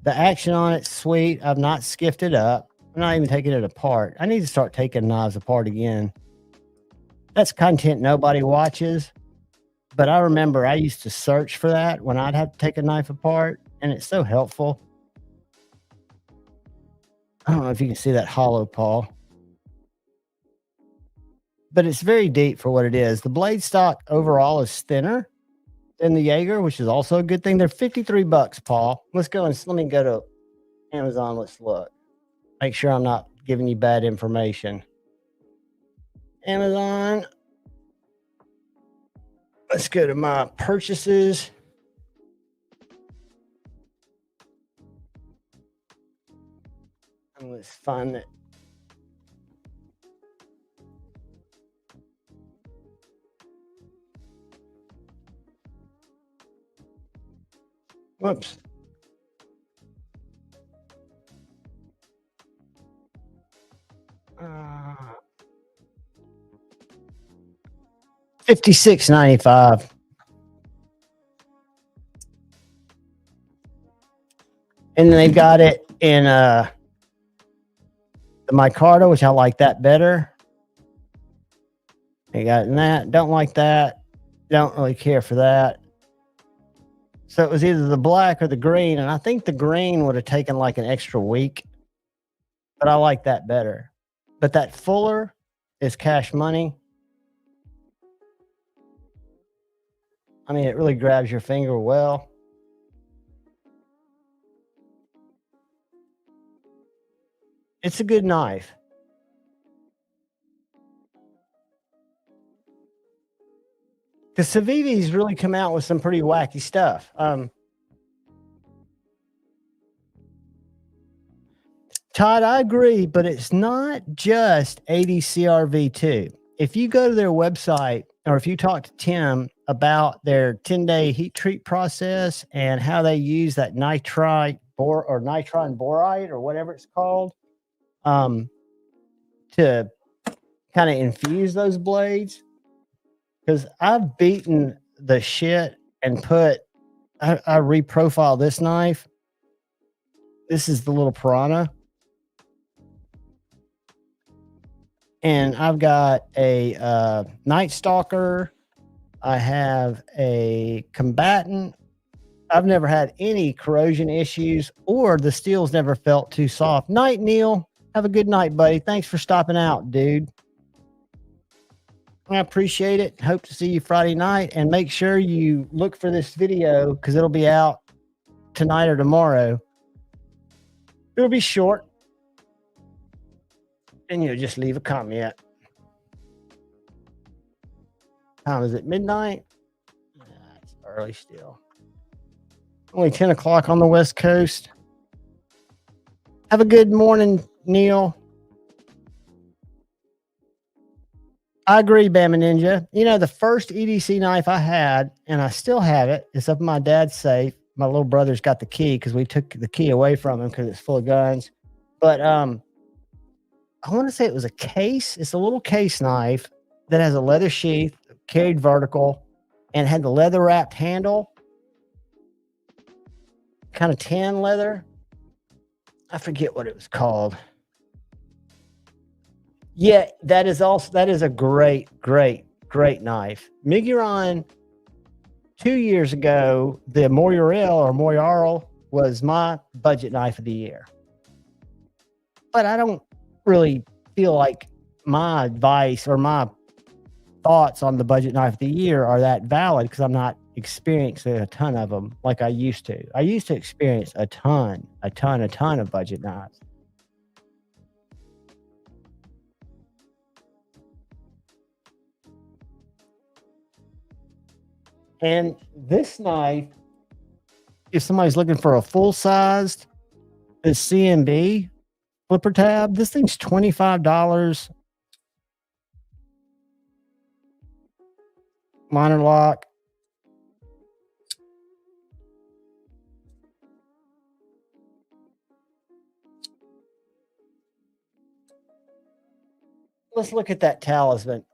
The action on it's sweet. I've not skiffed it up. I'm not even taking it apart. I need to start taking knives apart again. That's content nobody watches, but I remember I used to search for that when I'd have to take a knife apart, and it's so helpful. I don't know if you can see that hollow paw, but it's very deep for what it is. The blade stock overall is thinner than the Jaeger, which is also a good thing. They're $53, Paul. Let's go and let me go to Amazon. Let's look. Make sure I'm not giving you bad information. Amazon. Let's go to my purchases. And let's find it. Whoops. $56.95. And then they've got it in the micarta, which I like that better. They got it in that. Don't like that. Don't really care for that. So it was either the black or the green, and I think the green would have taken like an extra week, but I like that better. but that fuller is cash money. I mean, it really grabs your finger well. It's a good knife. Because Civivi's really come out with some pretty wacky stuff. Todd, I agree, but it's not just ADCRV2. If you go to their website or if you talk to Tim about their 10-day heat treat process and how they use that nitron borite or whatever it's called to kind of infuse those blades, because I've beaten the shit and I reprofiled this knife. This is the little Piranha. And I've got a Night Stalker. I have a Combatant. I've never had any corrosion issues, or the steel's never felt too soft. Night, Neil. Have a good night, buddy. Thanks for stopping out, dude. I appreciate it. Hope to see you Friday night. And make sure you look for this video because it'll be out tonight or tomorrow. It'll be short. And you'll just leave a comment. Time is it? Midnight? Yeah, it's early still. Only 10 o'clock on the West Coast. Have a good morning, Neil. I agree, Bama Ninja. You know, the first EDC knife I had, and I still have it, it's up in my dad's safe. My little brother's got the key because we took the key away from him because it's full of guns. But I want to say it was a case. It's a little case knife that has a leather sheath, carried vertical, and had the leather wrapped handle. Kind of tan leather. I forget what it was called. Yeah, that is a great knife. Miguron, 2 years ago, the Moyarl was my budget knife of the year. But I don't really feel like my advice or my thoughts on the budget knife of the year are that valid because I'm not experiencing a ton of them like I used to. I used to experience a ton of budget knives. And this knife, if somebody's looking for a full-sized CMB flipper tab, this thing's $25. Liner lock. Let's look at that talisman.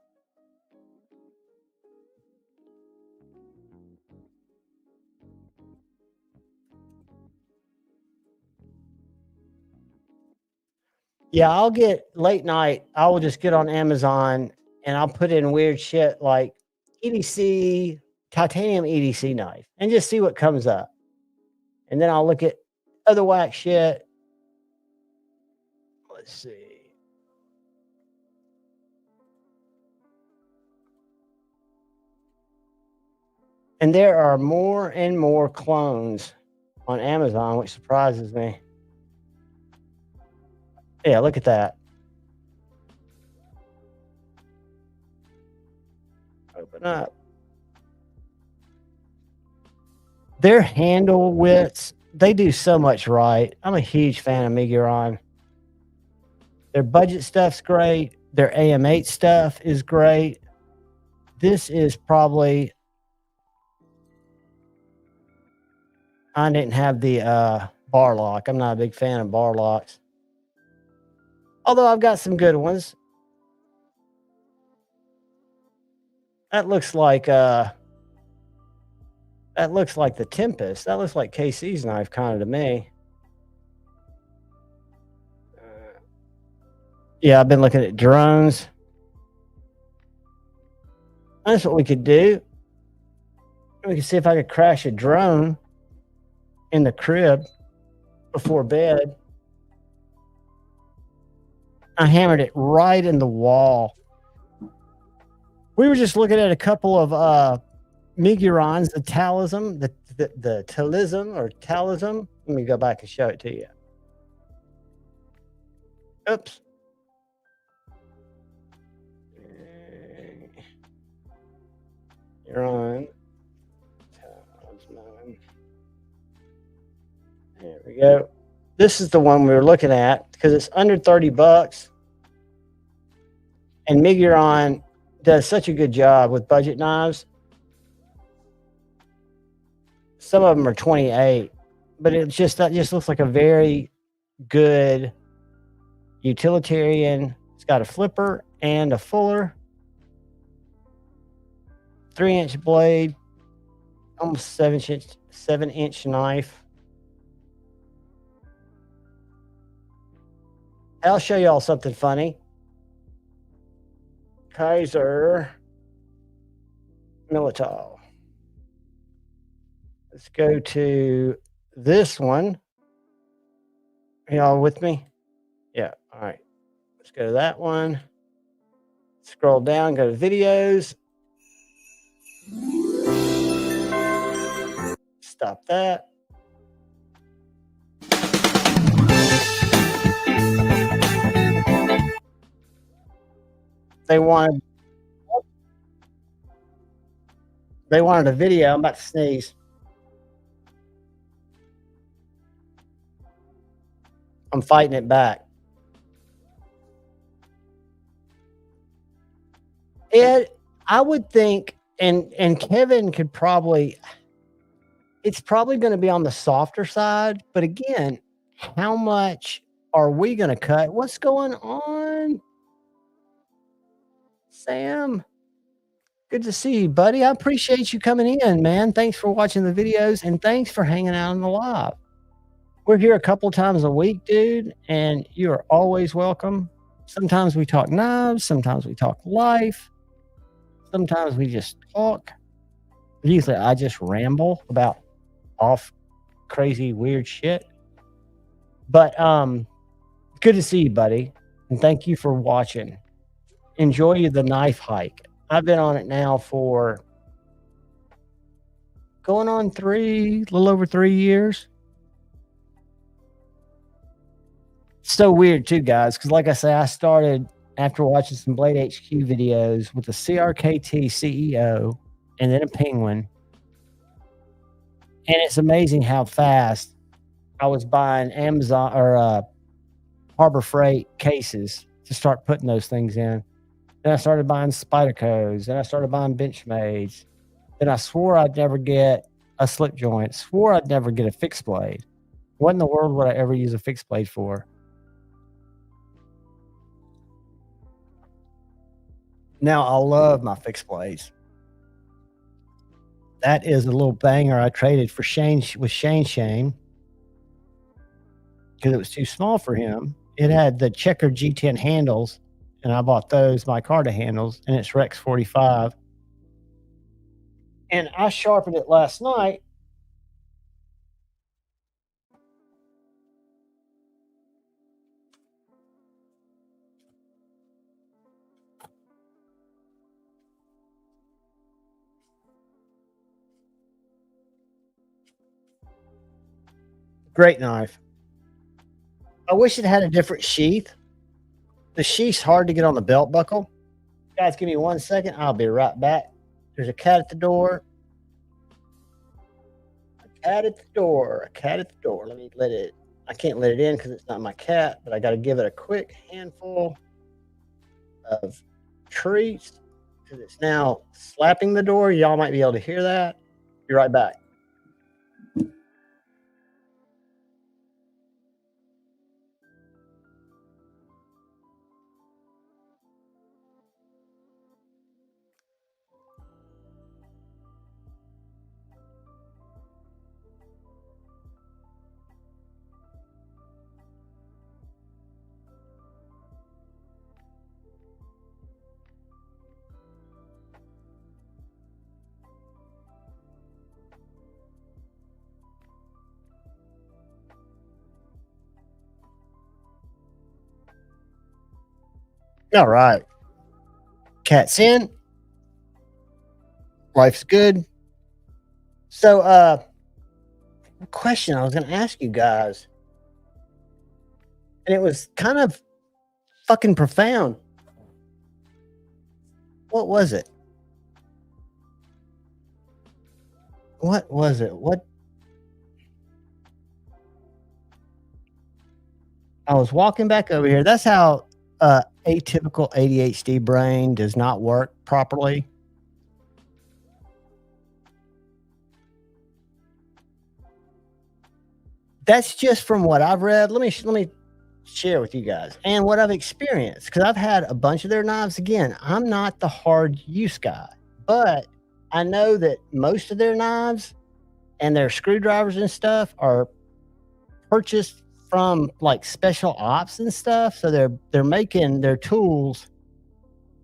Yeah, I'll get late night. I will just get on Amazon and I'll put in weird shit like EDC, titanium EDC knife and just see what comes up. And then I'll look at other whack shit. Let's see. And there are more and more clones on Amazon, which surprises me. Yeah, look at that. Open up. Their handle widths, they do so much right. I'm a huge fan of Miguron. Their budget stuff's great. Their AM8 stuff is great. This is probably... I didn't have the bar lock. I'm not a big fan of bar locks. Although I've got some good ones. That looks like the Tempest. That looks like KC's knife kind of to me. Yeah, I've been looking at drones. That's what we could do. We could see if I could crash a drone in the crib before bed. I hammered it right in the wall. We were just looking at a couple of Migurons, the talism, the talism or talism. Let me go back and show it to you. Oops. You're on. There we go. This is the one we were looking at because it's under $30. And Miguron does such a good job with budget knives. Some of them are 28, but that just looks like a very good utilitarian. It's got a flipper and a fuller, 3-inch blade, almost 7-inch knife. I'll show y'all something funny. Kaiser Militao. Let's go to this one. Are y'all with me? Yeah. All right. Let's go to that one. Scroll down, go to videos. Stop that. They wanted a video. I'm about to sneeze. I'm fighting it back. Ed, I would think, and Kevin could probably, it's probably going to be on the softer side. But again, how much are we going to cut? What's going on? Sam, good to see you, buddy. I appreciate you coming in, man. Thanks for watching the videos and thanks for hanging out on the live. We're here a couple times a week, dude, and you are always welcome. Sometimes we talk knives, sometimes we talk life, sometimes we just talk. Usually I just ramble about off crazy weird shit. But good to see you, buddy, and thank you for watching. Enjoy the knife hike. I've been on it now for going on little over 3 years. So weird too, guys, because like I say, I started after watching some Blade HQ videos with a CRKT CEO and then a Penguin. And it's amazing how fast I was buying Amazon or Harbor Freight cases to start putting those things in. Then I started buying Spydercos. Then I started buying Benchmades. Then I swore I'd never get a slip joint. Swore I'd never get a fixed blade. What in the world would I ever use a fixed blade for? Now I love my fixed blades. That is a little banger I traded for Shane because it was too small for him. It had the checker G10 handles, and I bought those micarta handles, and it's Rex 45. And I sharpened it last night. Great knife. I wish it had a different sheath. The sheath's hard to get on the belt buckle. Guys, give me 1 second. I'll be right back. There's a cat at the door. A cat at the door. A cat at the door. Let me let it. I can't let it in because it's not my cat, but I got to give it a quick handful of treats because it's now slapping the door. Y'all might be able to hear that. Be right back. All right. Cat's in. Life's good. So, question I was going to ask you guys, and it was kind of fucking profound. What was it? What was it? What? I was walking back over here. That's how atypical ADHD brain does not work properly. That's just from what I've read. Let me share with you guys and what I've experienced, because I've had a bunch of their knives. Again, I'm not the hard use guy, but I know that most of their knives and their screwdrivers and stuff are purchased from like special ops and stuff. So they're making their tools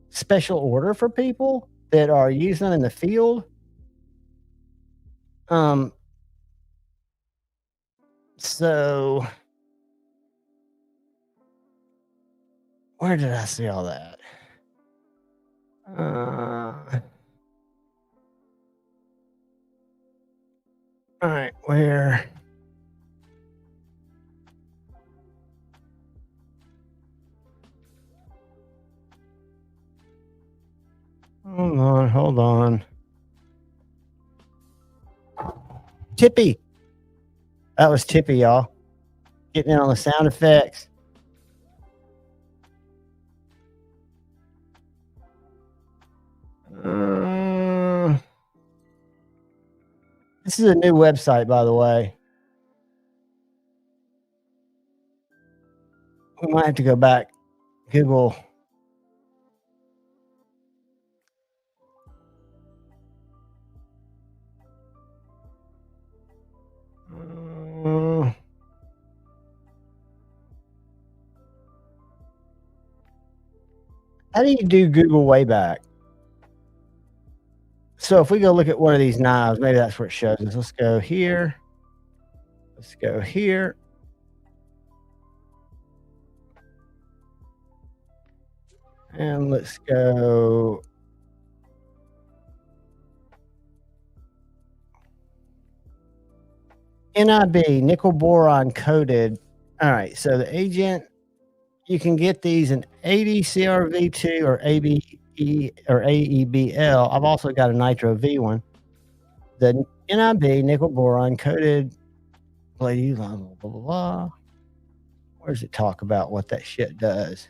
special order for people that are using them in the field. So where did I see all that? All right, where? Hold on. Tippy. That was Tippy, y'all. Getting in on the sound effects. This is a new website, by the way. We might have to go back. Google. How do you do Google Wayback? So if we go look at one of these knives, maybe that's where it shows us. Let's go here. Let's go here. And let's go. NIB, nickel boron coated. All right. So the agent, you can get these in 80 CRV2 or ABE or AEBL. I've also got a Nitro V one. The NIB, nickel boron coated. Blah, blah, blah, blah, blah. Where does it talk about what that shit does?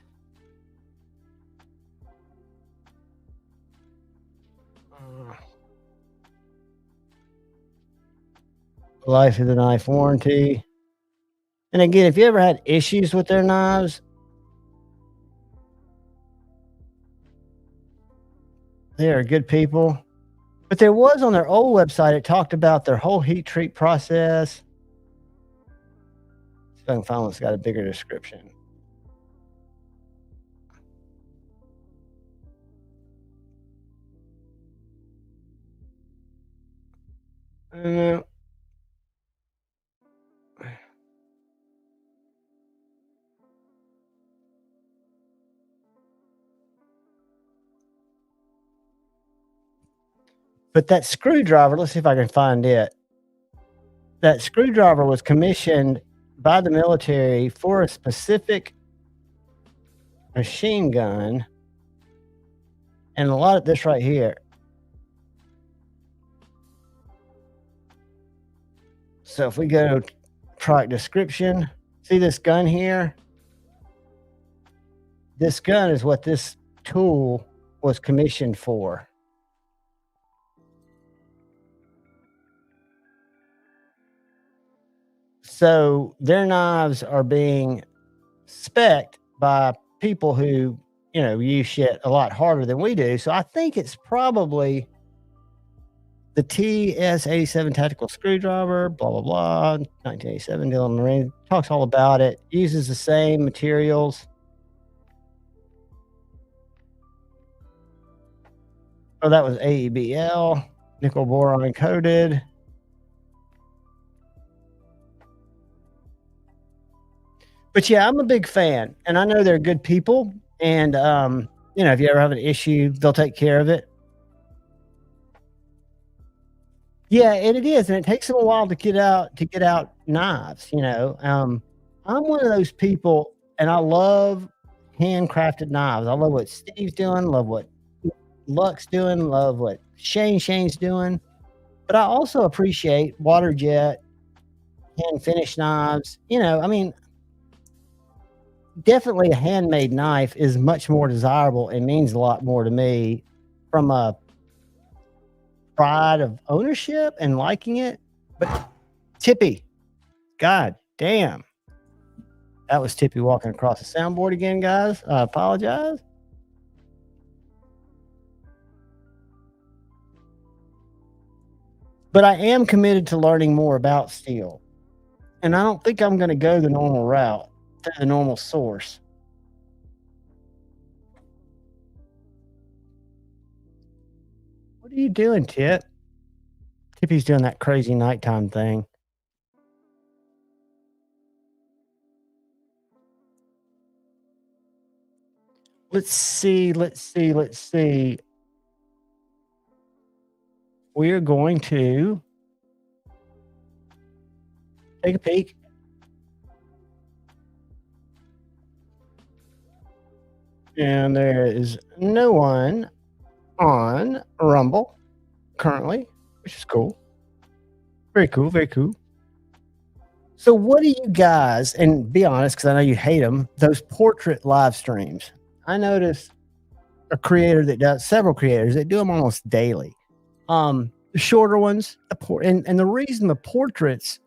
Life of the knife warranty. And again, if you ever had issues with their knives, they are good people. But there was on their old website, it talked about their whole heat treat process. See if I can find one that's got a bigger description. But that screwdriver, let's see if I can find it. That screwdriver was commissioned by the military for a specific machine gun. And a lot of this right here. So if we go to product description, see this gun here? This gun is what this tool was commissioned for. So their knives are being spec'd by people who, you know, use shit a lot harder than we do. So I think it's probably the TS87 tactical screwdriver, blah, blah, blah. 1987 Dillon Marine talks all about it. Uses the same materials. Oh, that was AEBL, nickel boron coated. But yeah, I'm a big fan, and I know they're good people. And if you ever have an issue, they'll take care of it. Yeah, and it is, and it takes them a while to get out knives. I'm one of those people, and I love handcrafted knives. I love what Steve's doing, love what Luck's doing, love what Shane's doing. But I also appreciate water jet, hand finished knives. Definitely a handmade knife is much more desirable and means a lot more to me from a pride of ownership and liking it. But Tippy, god damn, that was Tippy walking across the soundboard again, guys. I apologize. But I am committed to learning more about steel. And I don't think I'm going to go the normal route, to the normal source. What are you doing, Tip? Tippy's doing that crazy nighttime thing. Let's see. We're going to take a peek. And there is no one on Rumble currently, which is cool. Very cool, very cool. So what do you guys, and be honest, because I know you hate them, those portrait live streams. I notice several creators that do them almost daily. The shorter ones, and the reason the portraits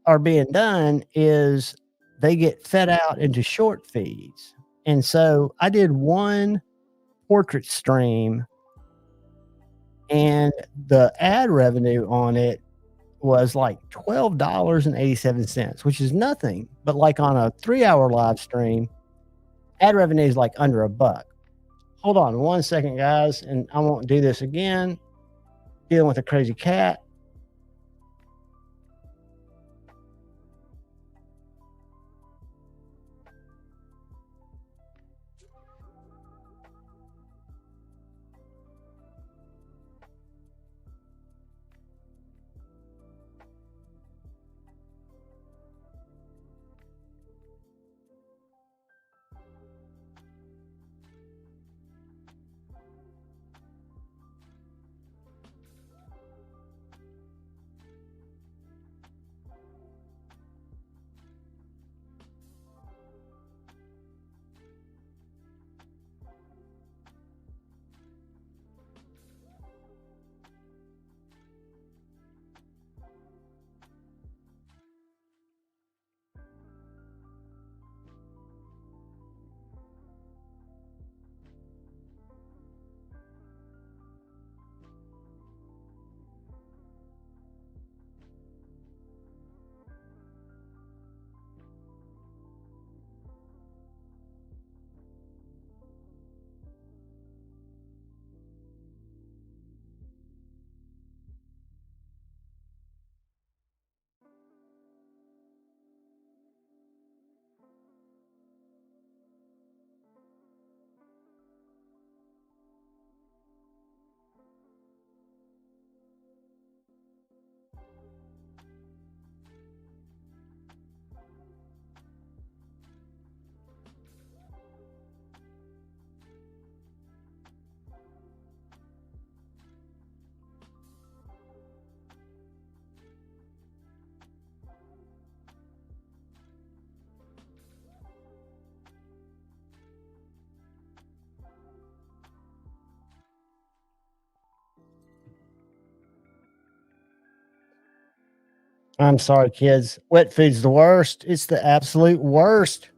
are being done is they get fed out into short feeds. And so I did one portrait stream, and the ad revenue on it was like $12.87, which is nothing. But like on a 3-hour live stream, ad revenue is like under $1. Hold on 1 second, guys, and I won't do this again. Dealing with a crazy cat. I'm sorry, kids. Wet food's the worst. It's the absolute worst.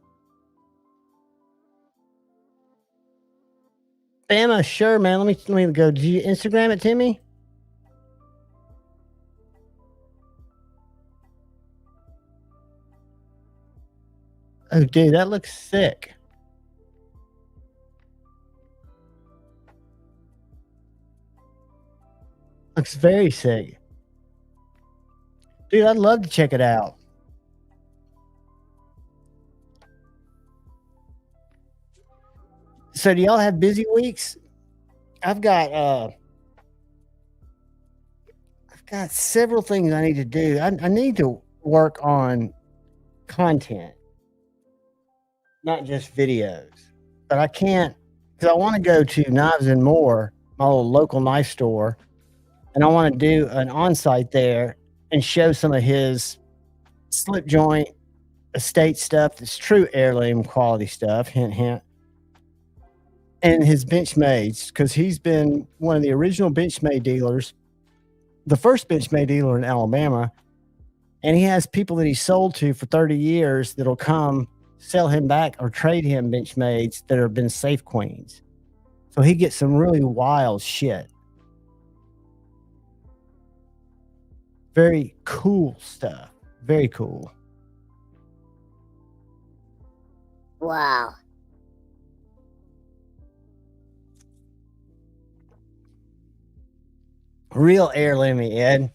Bama, sure, man. Let me go. Did you Instagram it to me? Oh, dude, that looks sick. Looks very sick. Dude, I'd love to check it out. So do y'all have busy weeks? I've got several things I need to do. I need to work on content, not just videos. But I can't because I want to go to Knives and More, my little local knife store, and I want to do an on-site there and show some of his slip joint estate stuff that's true heirloom quality stuff, hint hint, and his Benchmades, because he's been one of the original Benchmade dealers, the first Benchmade dealer in Alabama, and he has people that he sold to for 30 years that'll come sell him back or trade him Benchmades that have been safe queens. So he gets some really wild shit. Very cool stuff. Very cool. Wow. Real heirloomy, Ed.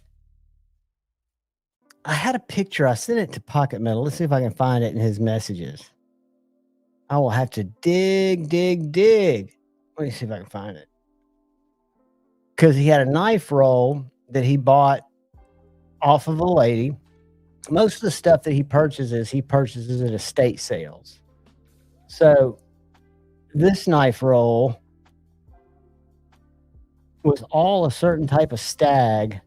I had a picture. I sent it to Pocket Metal. Let's see if I can find it in his messages. I will have to dig. Let me see if I can find it. Because he had a knife roll that he bought off of a lady. Most of the stuff that he purchases at estate sales. So this knife roll was all a certain type of stag,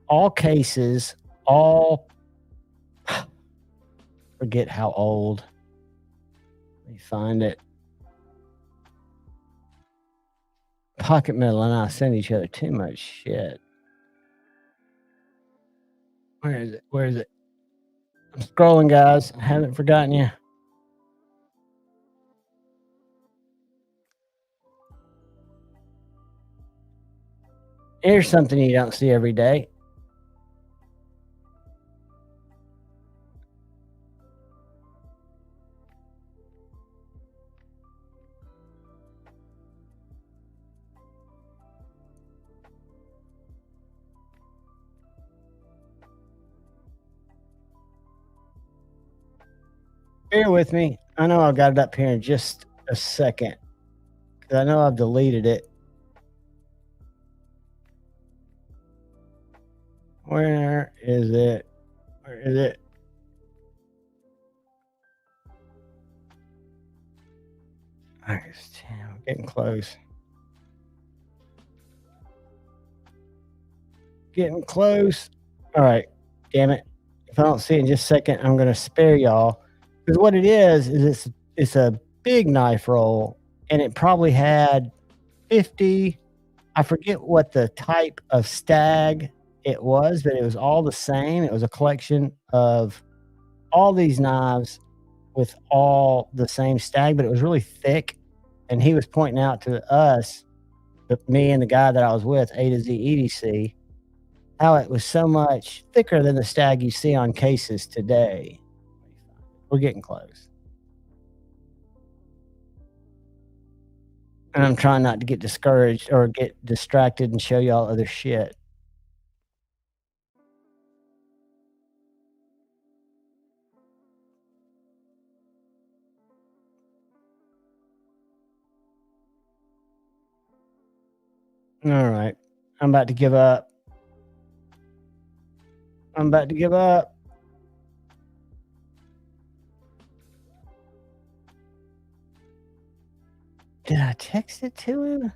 all cases, all forget how old. Let me find it. Pocket Metal and I send each other too much shit. Where is it? Where is it? I'm scrolling, guys. I haven't forgotten you. Here's something you don't see every day. Bear with me. I know I got it up here in just a second because I know I've deleted it. Where is it? Where is it? All right, I'm getting close. Getting close. All right, damn it. If I don't see it in just a second, I'm going to spare y'all. Because what it is it's a big knife roll, and it probably had 50, I forget what the type of stag it was, but it was all the same. It was a collection of all these knives with all the same stag, but it was really thick. And he was pointing out to us, me and the guy that I was with, A to Z EDC, how it was so much thicker than the stag you see on cases today. We're getting close. And I'm trying not to get discouraged or get distracted and show y'all other shit. All right. I'm about to give up. Did I text it to him?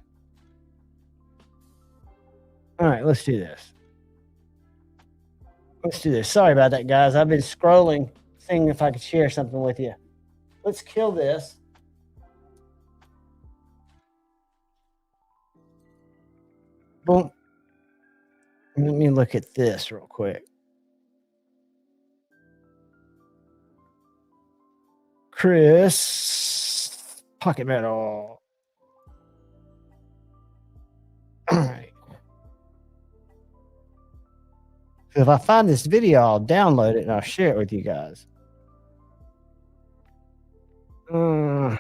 All right, let's do this. Sorry about that, guys. I've been scrolling, seeing if I could share something with you. Let's kill this. Boom. Let me look at this real quick. Chris, Pocket Metal. All right. So if I find this video, I'll download it and I'll share it with you guys. All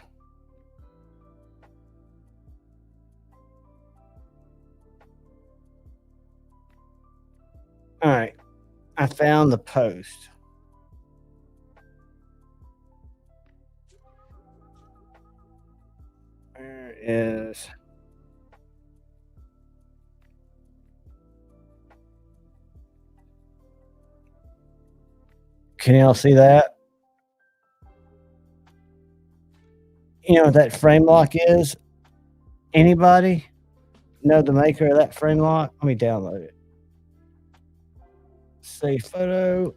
right. I found the post. There it is. Can y'all see that? You know what that frame lock is? Anybody know the maker of that frame lock? Let me download it. Save photo.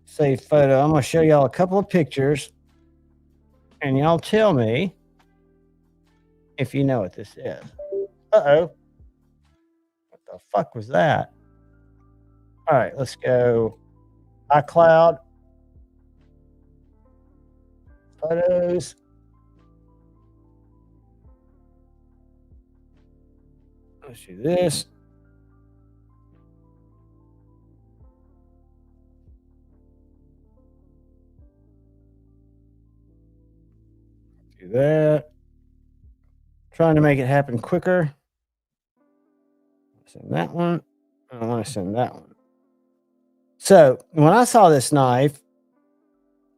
Save photo. I'm going to show y'all a couple of pictures, and y'all tell me if you know what this is. Uh-oh. What the fuck was that? All right, let's go iCloud. Photos. Let's do this. Do that. Trying to make it happen quicker. Send that one. I don't want to send that one. So when I saw this knife,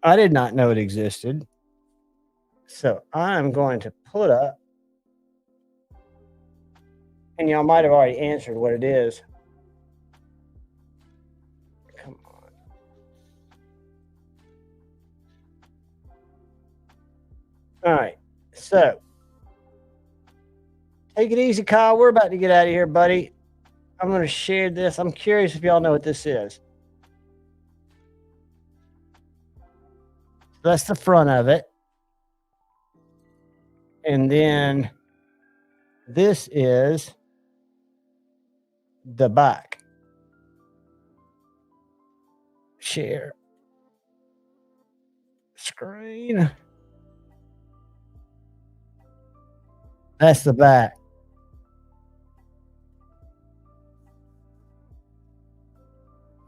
I did not know it existed. So I'm going to pull it up. And y'all might have already answered what it is. Come on. All right. So take it easy, Kyle. We're about to get out of here, buddy. I'm going to share this. I'm curious if y'all know what this is. So that's the front of it. And then this is the back. Share screen. That's the back.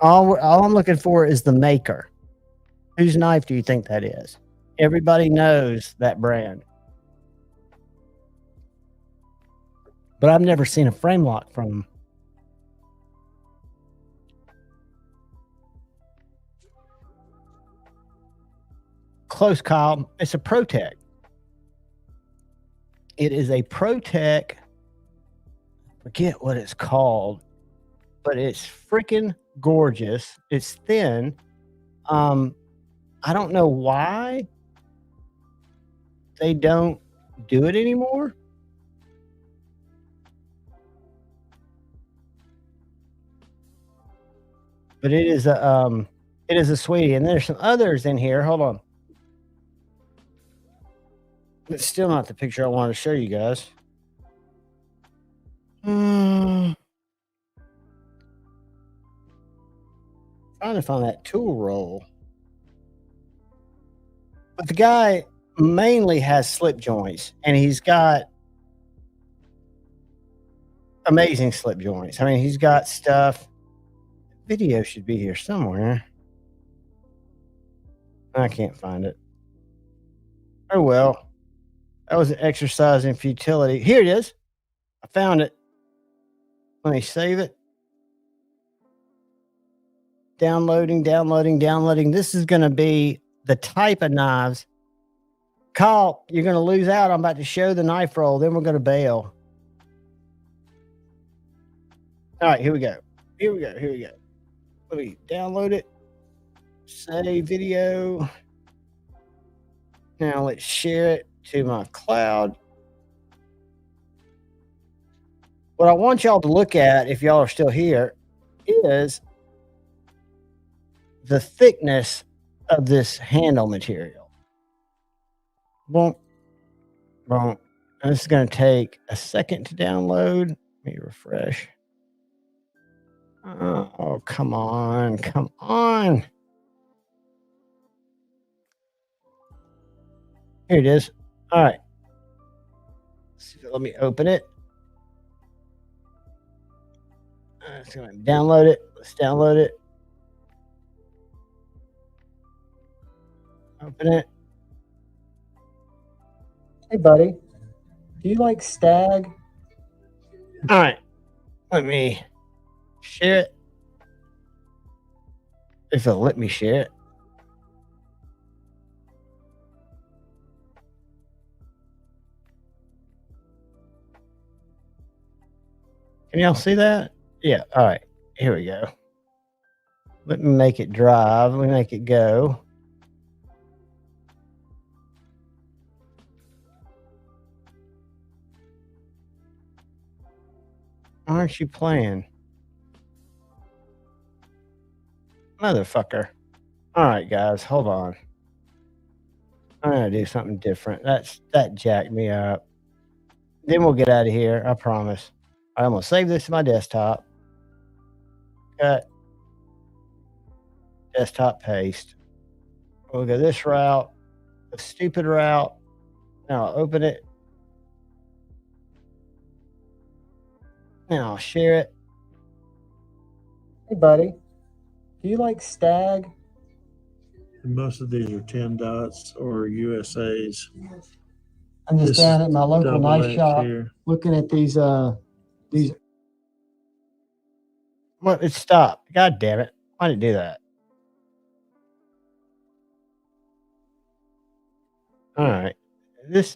All I'm looking for is the maker. Whose knife do you think that is? Everybody knows that brand. But I've never seen a frame lock from them. Close, Kyle. It's a ProTech. It is a ProTech. Forget what it's called, but it's freaking gorgeous. It's thin. I don't know why they don't do it anymore. But it is a sweetie, and there's some others in here. Hold on. It's still not the picture I wanted to show you guys. Trying to find that tool roll. But the guy mainly has slip joints, and he's got amazing slip joints. I mean, he's got stuff. Video should be here somewhere. I can't find it. Oh, well. That was an exercise in futility. Here it is. I found it. Let me save it. Downloading. This is going to be the type of knives. Kyle, you're going to lose out. I'm about to show the knife roll. Then we're going to bail. All right, here we go. Let me download it. Save video. Now let's share it to my cloud. What I want y'all to look at, if y'all are still here, is the thickness of this handle material. Boom. Boom. And this is going to take a second to download. Let me refresh. Oh, come on. Here it is. All right. Let me open it. It's going to download it. Let's download it. Open it. Hey, buddy. Do you like stag? All right. Let me share it. If it'll let me share it. Can y'all see that? Yeah. All right. Here we go. Let me make it drive. Let me make it go. Why aren't you playing? Motherfucker. All right, guys, hold on. I'm gonna do something different. That jacked me up. Then we'll get out of here. I promise. All right, I'm gonna save this to my desktop. Cut. Desktop paste. We'll go this route. The stupid route. Now I'll open it. Now I'll share it. Hey, buddy. Do you like stag? And most of these are 10 dots or USAs. I'm just This down at my local double knife X shop here. looking at these. Well, it stopped. God damn it! Why did it do that? All right. This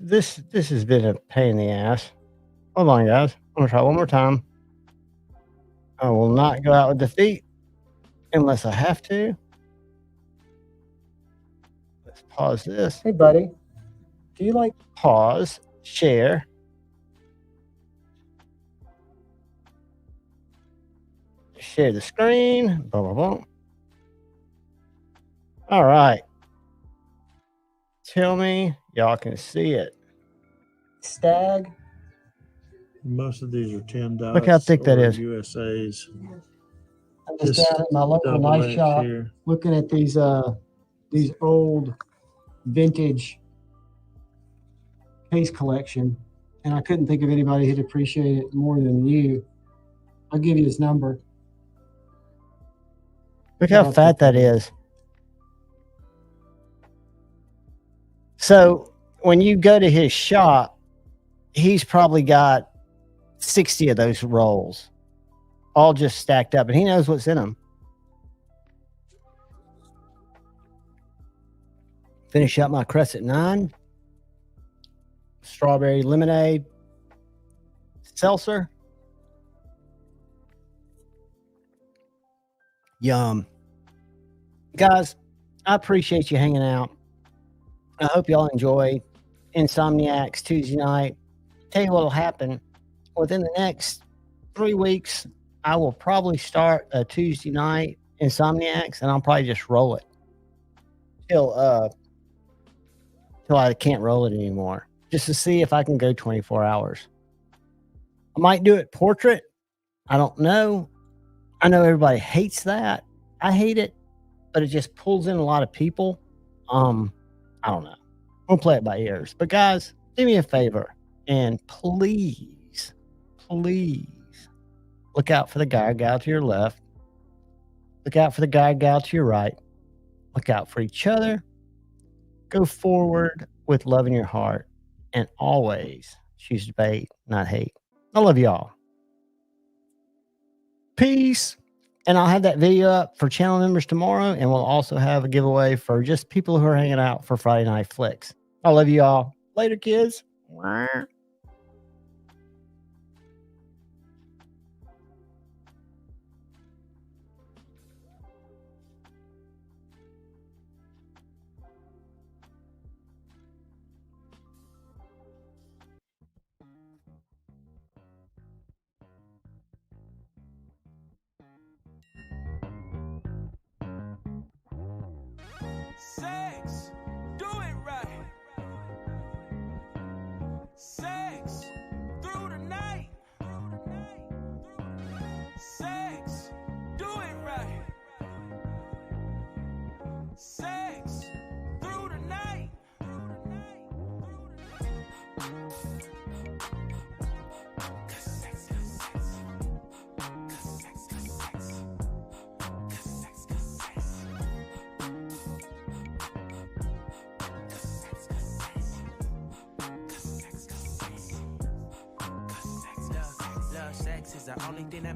has been a pain in the ass. Hold on, guys. I'm gonna try one more time. I will not go out with defeat unless I have to. Let's pause this. Hey, buddy. Do you like pause, share? Share the screen. Blah, blah, blah. All right. Tell me y'all can see it. Stag. Most of these are 10 dots. Look how thick that or is. USAs. I'm just This down at my local double knife X shop here. looking at these old vintage case collection, and I couldn't think of anybody who'd appreciate it more than you. I'll give you his number. Look how fat that is. So when you go to his shop, he's probably got 60 of those rolls, all just stacked up, and he knows what's in them. Finish up my Crescent 9. Strawberry lemonade. Seltzer. Yum. Guys, I appreciate you hanging out. I hope y'all enjoy Insomniacs Tuesday night. Tell you what'll happen. Within the next 3 weeks, I will probably start a Tuesday night Insomniacs, and I'll probably just roll it till I can't roll it anymore, just to see if I can go 24 hours. I might do it portrait. I don't know. I know everybody hates that. I hate it, but it just pulls in a lot of people. I don't know. We'll play it by ears. But guys, do me a favor and please look out for the guy or gal to your left. Look out for the guy or gal to your right. Look out for each other. Go forward with love in your heart, and always choose debate, not hate. I love y'all. Peace. And I'll have that video up for channel members tomorrow, and we'll also have a giveaway for just people who are hanging out for Friday Night Flicks. I love you all. Later, kids. Sex, do it right. Sex, through the night. Sex, do it right. Sex, through the night. Love, sex is the only thing that matters.